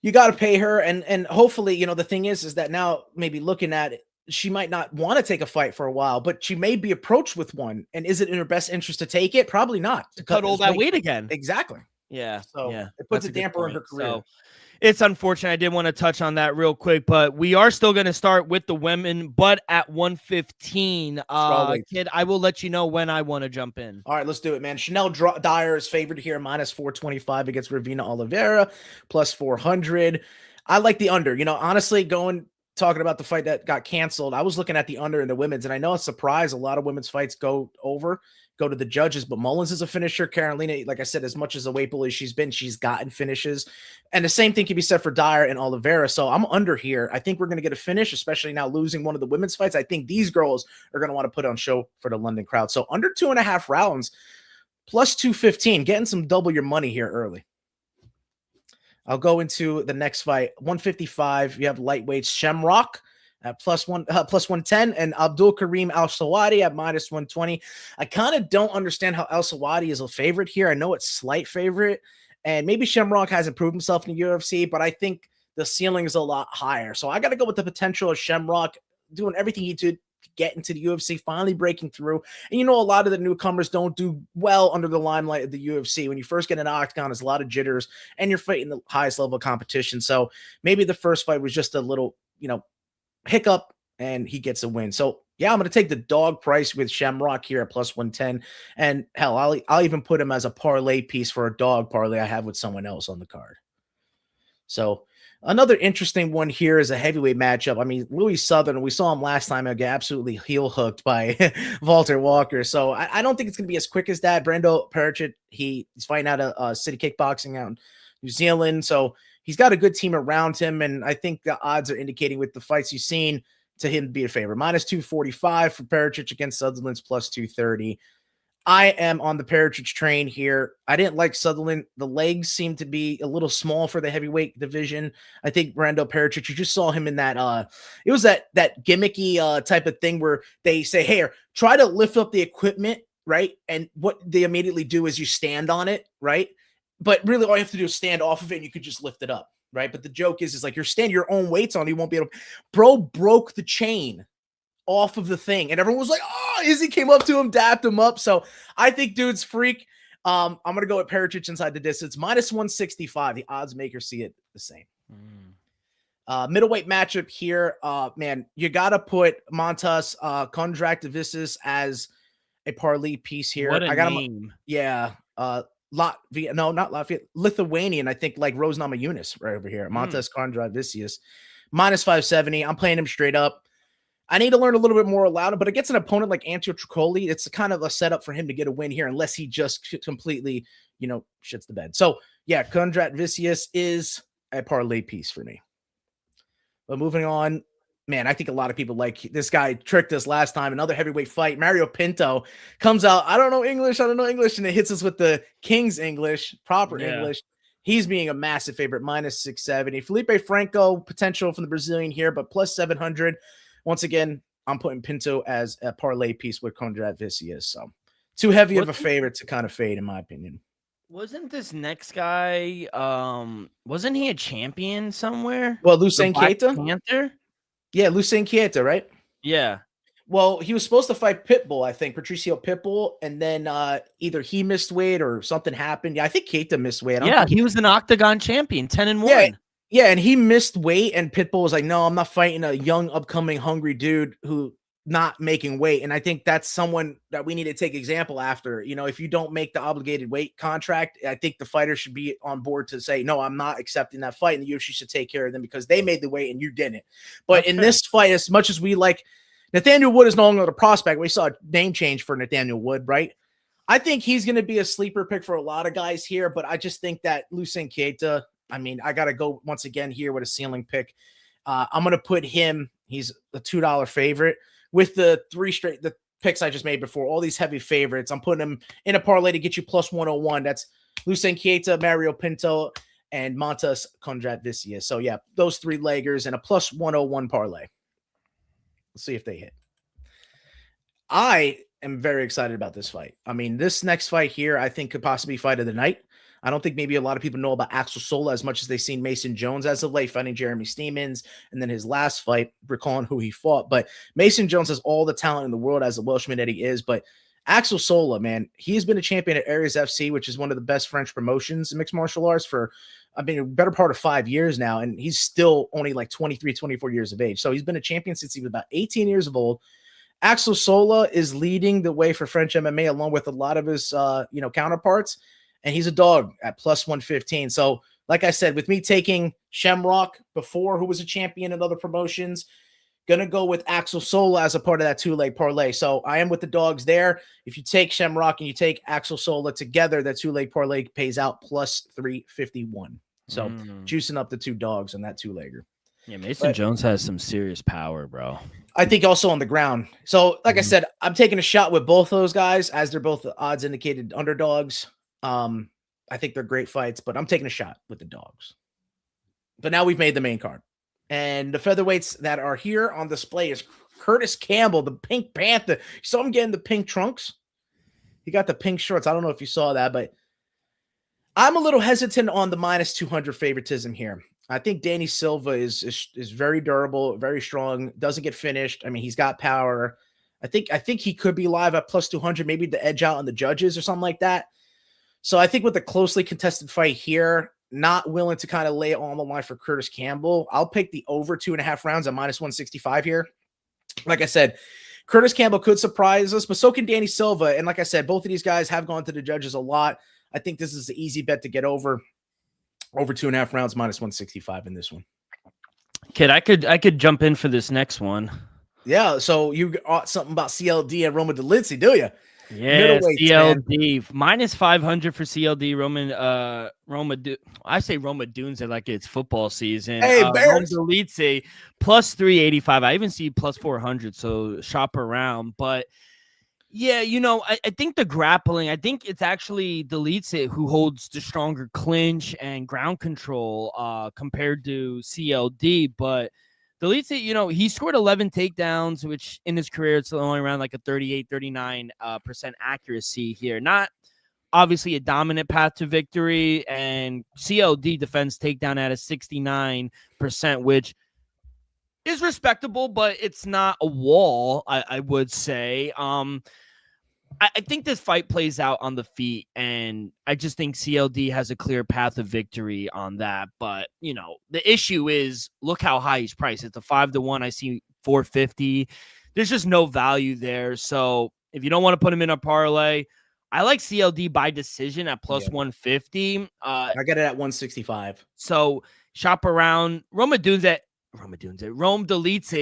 And hopefully, the thing is that now maybe looking at it, she might not want to take a fight for a while, but she may be approached with one. And is it in her best interest to take it? Probably not. To cut all that weight again.
Exactly.
Yeah.
So it puts a damper in her career. So
It's unfortunate. I did want to touch on that real quick, but we are still going to start with the women, but at 115. Kid, I will let you know when I want to jump in.
All right, let's do it, man. Chanel Dyer is favored here, minus 425 against Ravina Oliveira, plus 400. I like the under. You know, honestly, talking about the fight that got canceled, I was looking at the under in the women's, and I know it's a surprise. A lot of women's fights go to the judges, but Mullins is a finisher. Carolina, like I said, as much as a weight bully she's been, she's gotten finishes. And the same thing can be said for Dyer and Oliveira. So I'm under here. I think we're going to get a finish, especially now losing one of the women's fights. I think these girls are going to want to put on show for the London crowd. So under 2.5 rounds, plus 215, getting some double your money here early. I'll go into the next fight. 155, you have lightweights Shamrock at plus 110, and Abdul Karim Al Sawadi at minus 120. I kind of don't understand how Al Sawadi is a favorite here. I know it's slight favorite, and maybe Shamrock hasn't proved himself in the UFC, but I think the ceiling is a lot higher. So I got to go with the potential of Shamrock doing everything he did to get into the UFC, finally breaking through. And you know, a lot of the newcomers don't do well under the limelight of the UFC. When you first get an octagon, there's a lot of jitters, and you're fighting the highest level of competition. So maybe the first fight was just a little, hiccup, and he gets a win. So yeah, I'm going to take the dog price with Shamrock here at plus 110. And hell, I'll even put him as a parlay piece for a dog parlay I have with someone else on the card. So another interesting one here is a heavyweight matchup. I mean, Louis Southern, we saw him last time, I get absolutely heel hooked by Walter Walker. So I don't think it's going to be as quick as that. Brando Perchit, he's fighting out of City Kickboxing out in New Zealand. So he's got a good team around him, and I think the odds are indicating with the fights you've seen to him to be a favorite. Minus 245 for Perchich against Sutherland's plus 230. I am on the Perchich train here. I didn't like Sutherland. The legs seem to be a little small for the heavyweight division. I think Brando Perchich, you just saw him in that it was that gimmicky type of thing where they say, hey, try to lift up the equipment, right? And what they immediately do is you stand on it, right? But really all you have to do is stand off of it and you could just lift it up, right? But the joke is like you're standing your own weights on, you won't be able to. Bro broke the chain off of the thing, and everyone was like, oh, Izzy came up to him, dapped him up. So I think dude's freak. I'm going to go with Perchich inside the distance. Minus 165. The odds makers see it the same. Middleweight matchup here. Man, you got to put Montas Kondrativisis as a parlay piece here.
What a
I got
name.
him. Yeah. Latvia, no, not Latvia, Lithuanian, I think, like Rose Namajunas right over here. Montes Kondrativisis, minus 570. I'm playing him straight up. I need to learn a little bit more about him, but against an opponent like Antio Tricoli, it's kind of a setup for him to get a win here, unless he just completely, shits the bed. So yeah, Kondrativisis is a parlay piece for me. But moving on, man, I think a lot of people like this guy tricked us last time. Another heavyweight fight. Mario Pinto comes out. I don't know English. And it hits us with the King's English, proper English. He's being a massive favorite, minus 670. Felipe Franco, potential from the Brazilian here, but plus 700. Once again, I'm putting Pinto as a parlay piece with Kondrativisis. So too heavy of a favorite to kind of fade, in my opinion.
Wasn't this next guy, wasn't he a champion somewhere?
Well, Lucien Keita?
Panther?
Yeah, Lucien Keita, right?
Yeah.
Well, he was supposed to fight Pitbull, I think, Patricio Pitbull, and then either he missed weight or something happened. Yeah, I think Keita missed weight.
He was an Octagon champion, 10-1.
Yeah, and he missed weight, and Pitbull was like, no, I'm not fighting a young, upcoming, hungry dude who not making weight. And I think that's someone that we need to take example after. If you don't make the obligated weight contract, I think the fighter should be on board to say, no, I'm not accepting that fight, and the UFC should take care of them because they made the weight and you didn't. But in this fight, as much as we like, Nathaniel Wood is no longer the prospect. We saw a name change for Nathaniel Wood, right? I think he's going to be a sleeper pick for a lot of guys here, but I just think that Lucien Keita, I got to go once again here with a ceiling pick. I'm going to put him, he's a $2 favorite with the the picks I just made before, all these heavy favorites. I'm putting him in a parlay to get you plus 101. That's Lucien Keita, Mario Pinto, and Montas Kondrativisis. So yeah, those three leggers and a plus 101 parlay. Let's see if they hit. I am very excited about this fight. This next fight here, I think could possibly be fight of the night. I don't think maybe a lot of people know about Axel Sola as much as they've seen Mason Jones as of late, fighting Jeremy Stephens, and then his last fight, recalling who he fought. But Mason Jones has all the talent in the world as a Welshman that he is. But Axel Sola, man, he's been a champion at Aries FC, which is one of the best French promotions in mixed martial arts for, I mean, a better part of 5 years now. And he's still only like 23, 24 years of age. So he's been a champion since he was about 18 years of old. Axel Sola is leading the way for French MMA along with a lot of his, counterparts. And he's a dog at plus 115. So like I said, with me taking Shamrock before, who was a champion in other promotions, going to go with Axel Sola as a part of that two-leg parlay. So I am with the dogs there. If you take Shamrock and you take Axel Sola together, that two-leg parlay pays out plus 351. So juicing up the two dogs on that two-legger.
Yeah, Mason Jones has some serious power, bro.
I think also on the ground. So like I said, I'm taking a shot with both those guys as they're both odds indicated underdogs. I think they're great fights, but I'm taking a shot with the dogs. But now we've made the main card. And the featherweights that are here on display is Curtis Campbell, the Pink Panther. You saw him getting the pink trunks. He got the pink shorts. I don't know if you saw that, but I'm a little hesitant on the minus 200 favoritism here. I think Danny Silva is very durable, very strong, doesn't get finished. I mean, he's got power. I think he could be live at plus 200, maybe the edge out on the judges or something like that. So I think with the closely contested fight here, not willing to kind of lay it on the line for Curtis Campbell, I'll pick the over 2.5 rounds at minus 165 here. Like I said, Curtis Campbell could surprise us, but so can Danny Silva. And like I said, both of these guys have gone to the judges a lot. I think this is an easy bet to get over 2.5 rounds, minus 165 in this one.
Kid, I could jump in for this next one.
Yeah, so you got something about CLD and Roma Delici, do you?
Yeah, CLD minus 500 for CLD. I say Roma Dunes like it's football season.
Hey,
Roma Delici plus 385. I even see plus 400. So shop around. But yeah, I think the grappling. I think it's actually Delici who holds the stronger clinch and ground control compared to CLD. But Delici, he scored 11 takedowns, which in his career, it's only around like a 39% accuracy here. Not obviously a dominant path to victory. And CLD defends takedown at a 69%, which is respectable, but it's not a wall, I would say. I think this fight plays out on the feet, and I just think CLD has a clear path of victory on that. But, the issue is, look how high he's priced. It's a 5-1. I see 450. There's just no value there. So if you don't want to put him in a parlay, I like CLD by decision at plus 150.
I got it at 165.
So shop around. Rome Delici.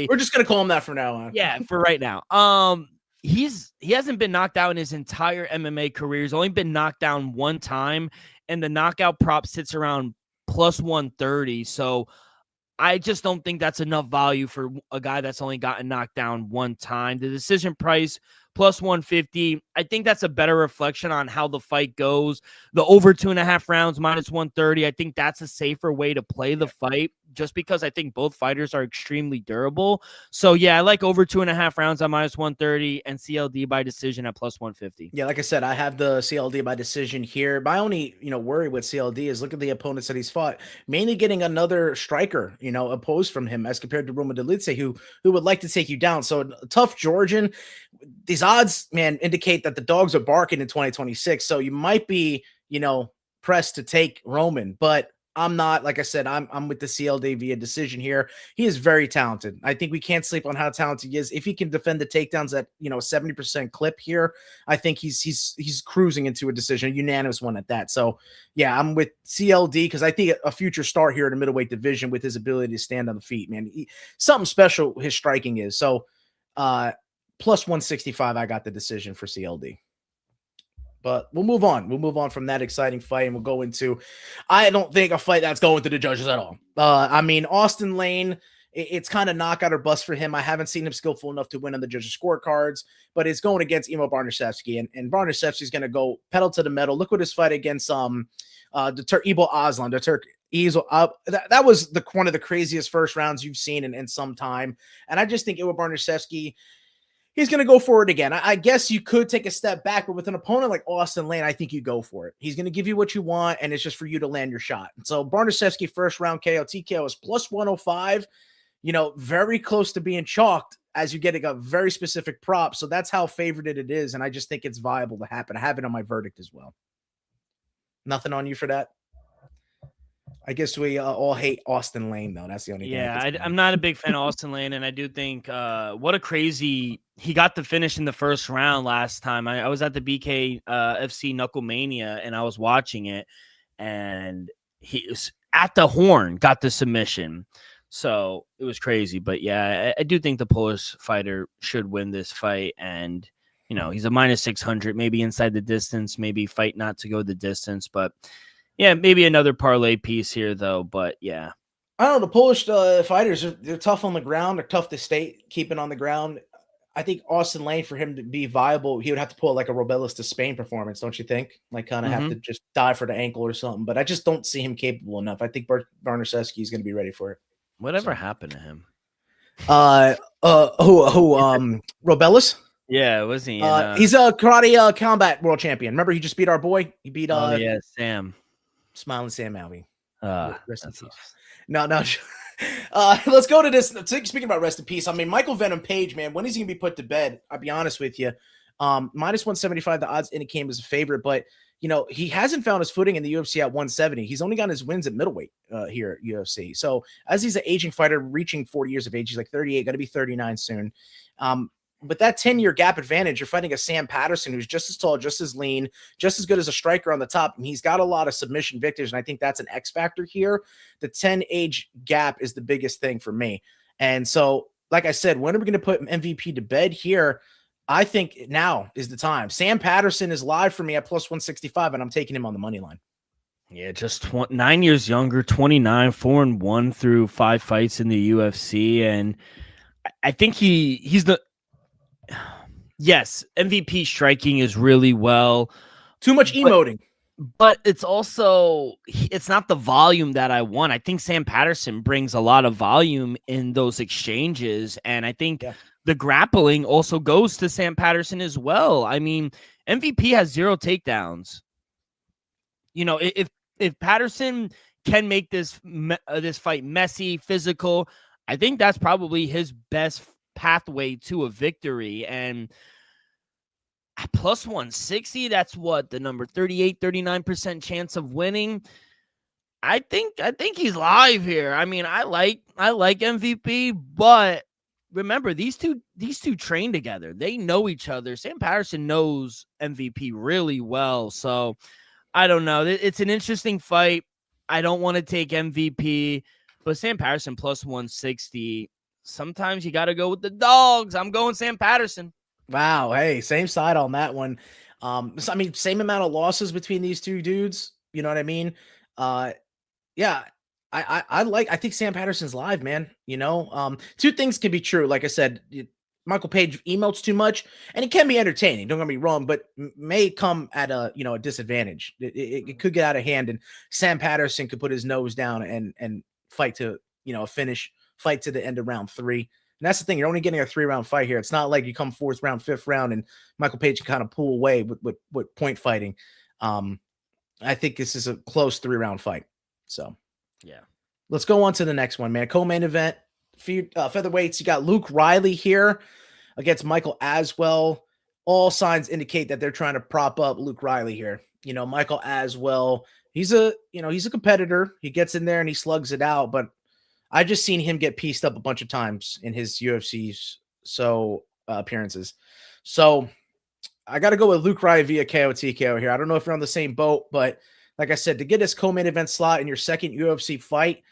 We're just going to call him that for now on.
Yeah, for right now. He hasn't been knocked out in his entire MMA career. He's only been knocked down one time, and the knockout prop sits around plus 130. So I just don't think that's enough value for a guy that's only gotten knocked down one time. The decision price plus 150. I think that's a better reflection on how the fight goes. The over 2.5 rounds minus 130. I think that's a safer way to play the fight, just because I think both fighters are extremely durable. So yeah, I like over 2.5 rounds at minus 130 and CLD by decision at plus 150.
Yeah, like I said, I have the CLD by decision here. My only, worry with CLD is look at the opponents that he's fought, mainly getting another striker, opposed from him as compared to Roma Delici, who would like to take you down. So a tough Georgian. These odds, man, indicate that the dogs are barking in 2026. So you might be, pressed to take Roman, but I'm not. Like I said, I'm with the CLD via decision here. He is very talented. I think we can't sleep on how talented he is. If he can defend the takedowns at 70% clip here, I think he's cruising into a decision, a unanimous one at that. So yeah, I'm with CLD because I think a future star here in the middleweight division with his ability to stand on the feet, man. Something special his striking is. So plus 165, I got the decision for CLD. But we'll move on. We'll move on from that exciting fight, and we'll go into, I don't think, a fight that's going to the judges at all. I mean, Austin Lane, it's kind of knockout or bust for him. I haven't seen him skillful enough to win on the judges' scorecards, but it's going against Imo Barnashevsky, and Barnashevsky's going to go pedal to the metal. Look what his fight against the Ibo Aslan, the Turk. That was one of the craziest first rounds you've seen in some time, and I just think Imo Barnashevsky, he's going to go for it again. I guess you could take a step back, but with an opponent like Austin Lane, I think you go for it. He's going to give you what you want, and it's just for you to land your shot. So Barnashevsky first round KO, TKO is plus 105, very close to being chalked. as you get a very specific prop. So that's how favored it is. And I just think it's viable to happen. I have it on my verdict as well. Nothing on you for that? I guess we all hate Austin Lane, though. That's the only thing.
Yeah, I'm not a big fan of Austin Lane, and I do think what a crazy he got the finish in the first round last time. I was at the BK FC Knucklemania, and I was watching it, and he was at the horn, got the submission. So it was crazy. But yeah, I do think the Polish fighter should win this fight, and he's a minus 600, maybe inside the distance, maybe fight not to go the distance, but. Yeah, maybe another parlay piece here, though. But yeah,
I don't know. The Polish fighters they're tough on the ground. They're tough to stay keeping on the ground. I think Austin Lane, for him to be viable, he would have to pull like a Robelis to Spain performance, don't you think? Like kind of have to just dive for the ankle or something. But I just don't see him capable enough. I think Barnaszewski is going to be ready for it.
Whatever happened to him?
Robelis?
Yeah, was he?
He's a karate combat world champion. Remember, he just beat our boy. He beat
Sam.
Smiling Sam Alvey. Rest in peace. No. Let's go to this. Speaking about rest in peace, I mean, Michael Venom Page, man, when is he going to be put to bed? I'll be honest with you. Minus 175, the odds indicate him as a favorite, but he hasn't found his footing in the UFC at 170. He's only gotten his wins at middleweight here at UFC. So as he's an aging fighter, reaching 40 years of age, he's like 38, going to be 39 soon. But that 10-year gap advantage, you're fighting a Sam Patterson who's just as tall, just as lean, just as good as a striker on the top. And he's got a lot of submission victories, and I think that's an X factor here. The 10 age gap is the biggest thing for me. And so, like I said, when are we going to put MVP to bed here? I think now is the time. Sam Patterson is live for me at plus 165, and I'm taking him on the money line.
Yeah, just 9 years younger, 29, 4-1 through 5 fights in the UFC. And I think he's the... Yes, MVP striking is really well.
Too much emoting.
But it's also, it's not the volume that I want. I think Sam Patterson brings a lot of volume in those exchanges. And I think the grappling also goes to Sam Patterson as well. I mean, MVP has 0 takedowns. If Patterson can make this fight messy, physical, I think that's probably his best pathway to a victory. And plus 160, that's what the number 39% chance of winning. I think he's live here. I mean, I like MVP, but remember these two train together. They know each other. Sam Patterson knows MVP really well. So I don't know. It's an interesting fight. I don't want to take MVP, but Sam Patterson plus 160. Sometimes you got to go with the dogs. I'm going Sam Patterson.
Wow. Hey, same side on that one. I mean, same amount of losses between these two dudes. You know what I mean? Yeah, I think Sam Patterson's live, man. Two things can be true. Like I said, Michael Page emotes too much, and it can be entertaining. Don't get me wrong, but may come at a disadvantage. It could get out of hand, and Sam Patterson could put his nose down and fight to a finish. Fight to the end of round 3. And that's the thing. You're only getting a 3-round fight here. It's not like you come 4th round, 5th round, and Michael Page can kind of pull away with point fighting. I think this is a close 3-round fight. So,
yeah.
Let's go on to the next one, man. Co-main event. Featherweights. You got Luke Riley here against Michael Aswell. All signs indicate that they're trying to prop up Luke Riley here. Michael Aswell, he's a competitor. He gets in there and he slugs it out, but I just seen him get pieced up a bunch of times in his UFC's appearances. So I got to go with Luke Riley via KO TKO here. I don't know if you're on the same boat, but like I said, to get this co-main event slot in your second UFC fight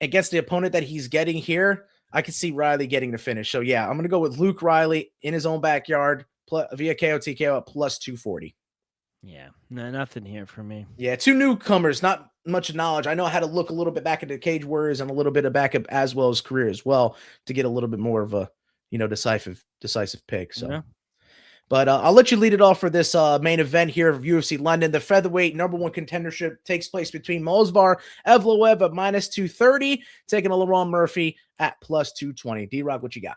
against the opponent that he's getting here, I can see Riley getting the finish. So yeah, I'm going to go with Luke Riley in his own backyard via KO TKO at plus 240.
Yeah, no, nothing here for me.
Yeah, 2 newcomers, not much knowledge. I know I had to look a little bit back into Cage Warriors and a little bit of back up as well as career as well to get a little bit more of a decisive pick. So, yeah. But I'll let you lead it off for this main event here of UFC London. The featherweight #1 contendership takes place between Movsar Evloev at minus 230, taking a Laurent Murphy at plus 220. D-Rock, what you got?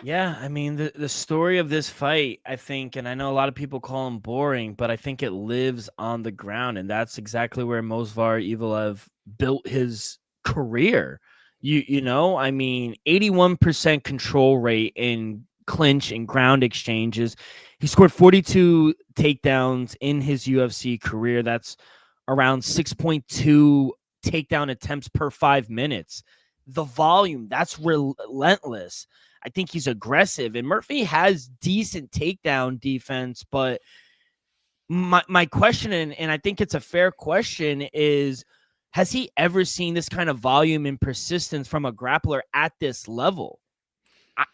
Yeah, I mean, the story of this fight, I think, and I know a lot of people call him boring, but I think it lives on the ground, and that's exactly where Movsar Evloev built his career. You know, I mean, 81% control rate in clinch and ground exchanges. He scored 42 takedowns in his UFC career. That's around 6.2 takedown attempts per 5 minutes. The volume, that's relentless. I think he's aggressive, and Murphy has decent takedown defense, but my question, and I think it's a fair question, is has he ever seen this kind of volume and persistence from a grappler at this level?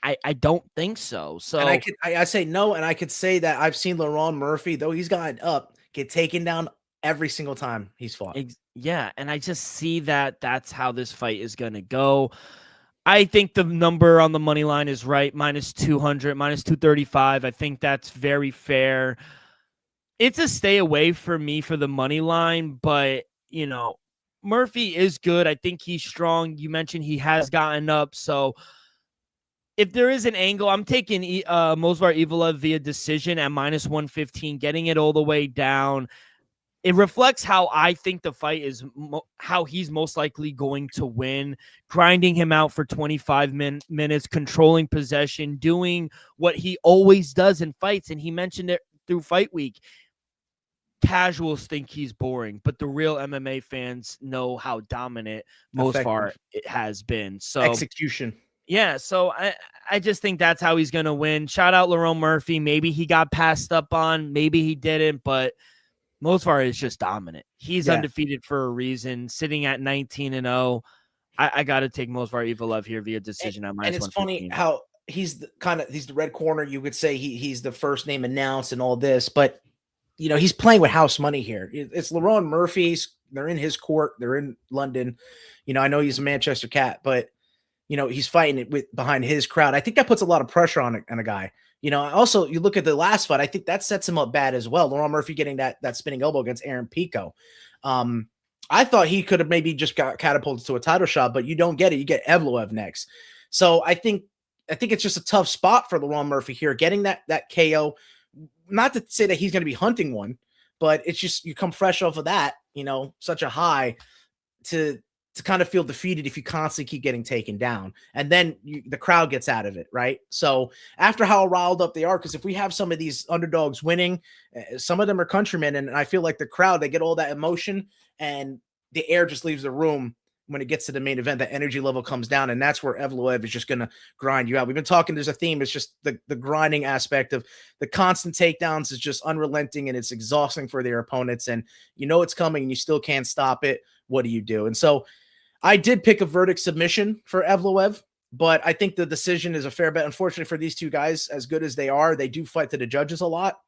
I don't think so.
And
So
I say no, and I could say that I've seen Laurent Murphy, though he's gotten up, get taken down every single time he's fought.
yeah, and I just see that that's how this fight is going to go. I think the number on the money line is right, minus 200, minus 235. I think that's very fair. It's a stay away for me for the money line, but you know, Murphy is good. I think he's strong. You mentioned he has gotten up, so if there is an angle, I'm taking Movsar Evloev via decision at minus 115, getting it all the way down. It reflects how I think the fight is, how he's most likely going to win, grinding him out for 25 minutes, controlling possession, doing what he always does in fights. And he mentioned it through fight week. Casuals think he's boring, but the real MMA fans know how dominant Movsar it has been. So
execution.
Yeah, so I just think that's how he's going to win. Shout out Laurent Murphy. Maybe he got passed up on. Maybe he didn't, but Movsar is just dominant. He's undefeated for a reason, sitting at 19-0. I got to take Movsar Evloev here via decision at minus 115.
And it's funny how he's the red corner. You could say he's the first name announced and all this, but you know, he's playing with house money here. It's Laurent Murphy's. They're in his court. They're in London. You know, I know he's a Manchester cat, but you know, he's fighting it with behind his crowd. I think that puts a lot of pressure on a guy. You know, also you look at the last fight, I think that sets him up bad as well. Laurent Murphy getting that spinning elbow against Aaron Pico. I thought he could have maybe just got catapulted to a title shot, but you don't get it. You get Evloev next. So I think it's just a tough spot for Laurent Murphy here, getting that KO. Not to say that he's going to be hunting one, but it's just you come fresh off of that, you know, such a high to kind of feel defeated if you constantly keep getting taken down. And then the crowd gets out of it, right? So after how riled up they are, because if we have some of these underdogs winning, some of them are countrymen, and I feel like the crowd, they get all that emotion and the air just leaves the room. When it gets to the main event, the energy level comes down, and that's where Evloev is just going to grind you out. We've been talking, there's a theme. It's just the grinding aspect of the constant takedowns is just unrelenting, and it's exhausting for their opponents. And you know it's coming, and you still can't stop it. What do you do? And so I did pick a verdict submission for Evloev, but I think the decision is a fair bet. Unfortunately for these two guys, as good as they are, they do fight to the judges a lot.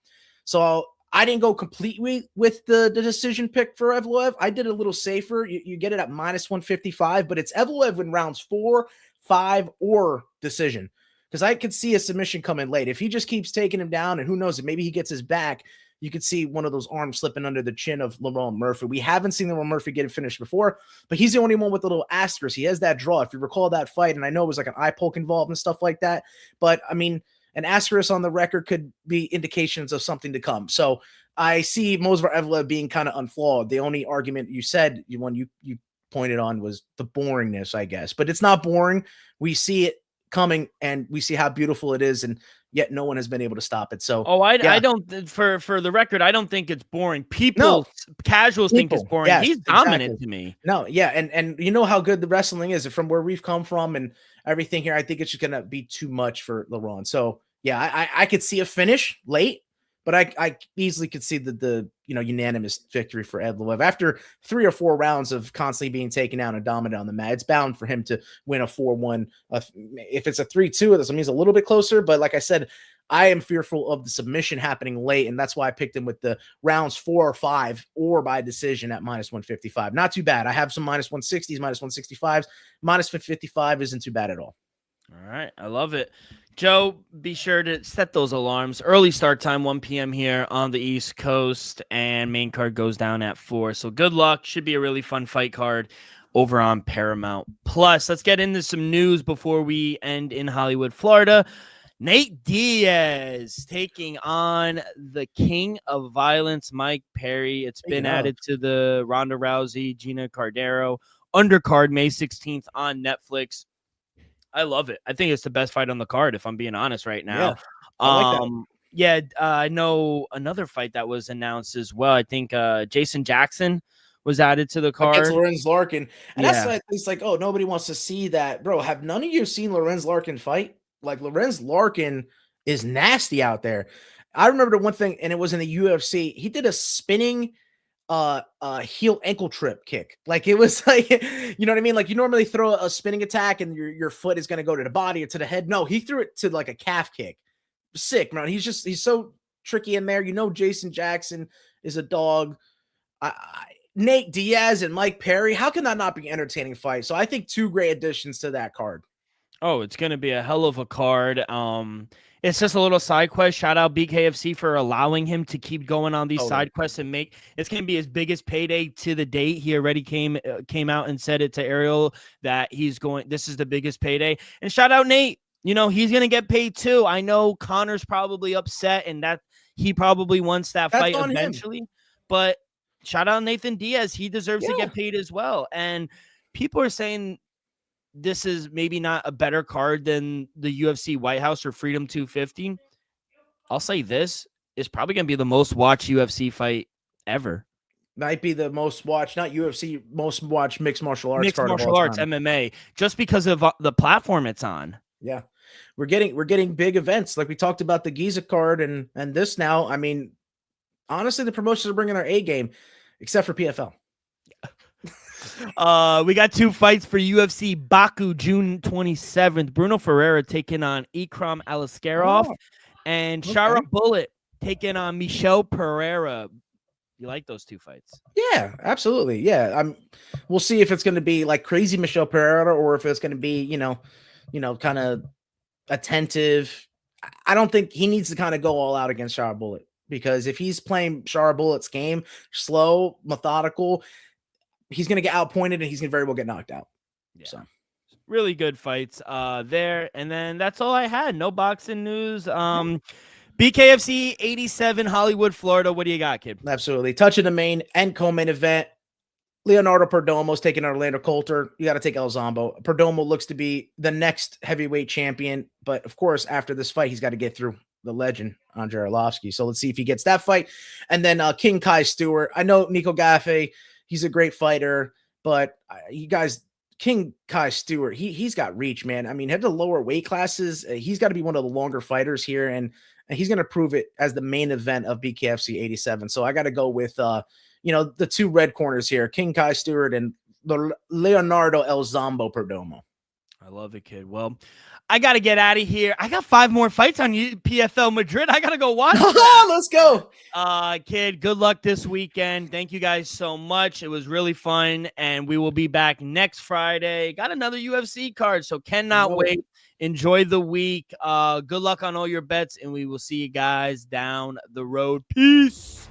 So I didn't go completely with the decision pick for Evloev. I did a little safer. You get it at minus 155, but it's Evloev in rounds 4, 5, or decision. Because I could see a submission coming late. If he just keeps taking him down, and who knows, maybe he gets his back, you could see one of those arms slipping under the chin of Laurent Murphy. We haven't seen Laurent Murphy get it finished before, but he's the only one with a little asterisk. He has that draw. If you recall that fight, and I know it was like an eye poke involved and stuff like that, but I mean, an asterisk on the record could be indications of something to come. So I see Movsar Evloev being kind of unflawed. The only argument you said, one you pointed on, was the boringness, I guess. But it's not boring. We see it coming, and we see how beautiful it is, and yet no one has been able to stop it. So,
I don't, for the record, I don't think it's boring. Casuals think it's boring.
Yes,
he's dominant to me.
No, yeah, and you know how good the wrestling is from where we've come from and everything here. I think it's just gonna be too much for Laurent. So yeah, I could see a finish late, but I easily could see the unanimous victory for Evloev after 3 or 4 rounds of constantly being taken down and dominant on the mat. It's bound for him to win a 4-1. If it's a 3-2, this means a little bit closer. But like I said, I am fearful of the submission happening late, and that's why I picked him with the rounds 4 or 5 or by decision at minus 155. Not too bad. I have some minus 160s, minus 165s. Minus 155 isn't too bad at all.
All right, I love it. Joe, be sure to set those alarms. Early start time, 1 p.m. here on the East Coast, and main card goes down at 4. So good luck. Should be a really fun fight card over on Paramount Plus. Let's get into some news before we end in Hollywood, Florida. Nate Diaz taking on the king of violence, Mike Perry. It's been added to the Ronda Rousey, Gina Cardero undercard May 16th on Netflix. I love it. I think it's the best fight on the card, if I'm being honest right now.
Yeah, I like that.
Yeah, I know another fight that was announced as well. I think Jason Jackson was added to the
Against
card.
Lorenz Larkin. And that's
Yeah.
why it's like, oh, nobody wants to see that. Bro, have none of you seen Lorenz Larkin fight? Like, Lorenz Larkin is nasty out there. I remember the one thing, and it was in the UFC. He did a spinning heel ankle trip kick. Like, it was like, you know what I mean? Like, you normally throw a spinning attack and your foot is going to go to the body or to the head. No, he threw it to like a calf kick. Sick, man. He's so tricky in there. You know, Jason Jackson is a dog. Nate Diaz and Mike Perry. How can that not be an entertaining fight? So I think two great additions to that card.
Oh, it's going to be a hell of a card. It's just a little side quest. Shout out BKFC for allowing him to keep going on these side quests and make it's going to be his biggest payday to the date. He already came out and said it to Ariel that this is the biggest payday. And shout out Nate. You know, he's going to get paid too. I know Connor's probably upset and that he probably wants that fight eventually, but shout out Nathan Diaz. He deserves to get paid as well. And people are saying this is maybe not a better card than the UFC White House or Freedom 250. I'll say this is probably going to be the most watched UFC fight ever.
Might be the most watched, not UFC, most watched mixed martial arts.
Mixed martial arts, MMA, just because of the platform it's on.
Yeah. We're getting big events. Like we talked about the Giza card and this now. I mean, honestly, the promotions are bringing their A game, except for PFL.
We got two fights for UFC Baku, June 27th. Bruno Ferreira taking on Ikram Aliskerov, and Shara Bullet taking on Michel Pereira. You like those two fights?
Yeah, absolutely. Yeah, we'll see if it's going to be like crazy Michel Pereira or if it's going to be, you know, kind of attentive. I don't think he needs to kind of go all out against Shara Bullet, because if he's playing Shara Bullet's game, slow, methodical, he's going to get outpointed and he's going to very well get knocked out.
Yeah.
So
really good fights there. And then that's all I had. No boxing news. BKFC 87, Hollywood, Florida. What do you got, kid?
Absolutely. Touching the main and co-main event. Leonardo Perdomo's taking on Orlando Coulter. You got to take El Zombo. Perdomo looks to be the next heavyweight champion. But, of course, after this fight, he's got to get through the legend, Andrei Arlovsky. So let's see if he gets that fight. And then King Kai Stewart. I know Nico Gaffe, he's a great fighter. But you guys, King Kai Stewart, he's got reach, man. I mean, head to lower weight classes. He's got to be one of the longer fighters here. And he's going to prove it as the main event of BKFC 87. So I got to go with, the two red corners here, King Kai Stewart and the Leonardo El Zombo Perdomo.
I love it, kid. Well, I got to get out of here. I got 5 more fights on PFL Madrid. I got to go watch
Let's go.
Kid, good luck this weekend. Thank you guys so much. It was really fun, and we will be back next Friday. Got another UFC card, so cannot wait. Enjoy the week. Good luck on all your bets, and we will see you guys down the road. Peace.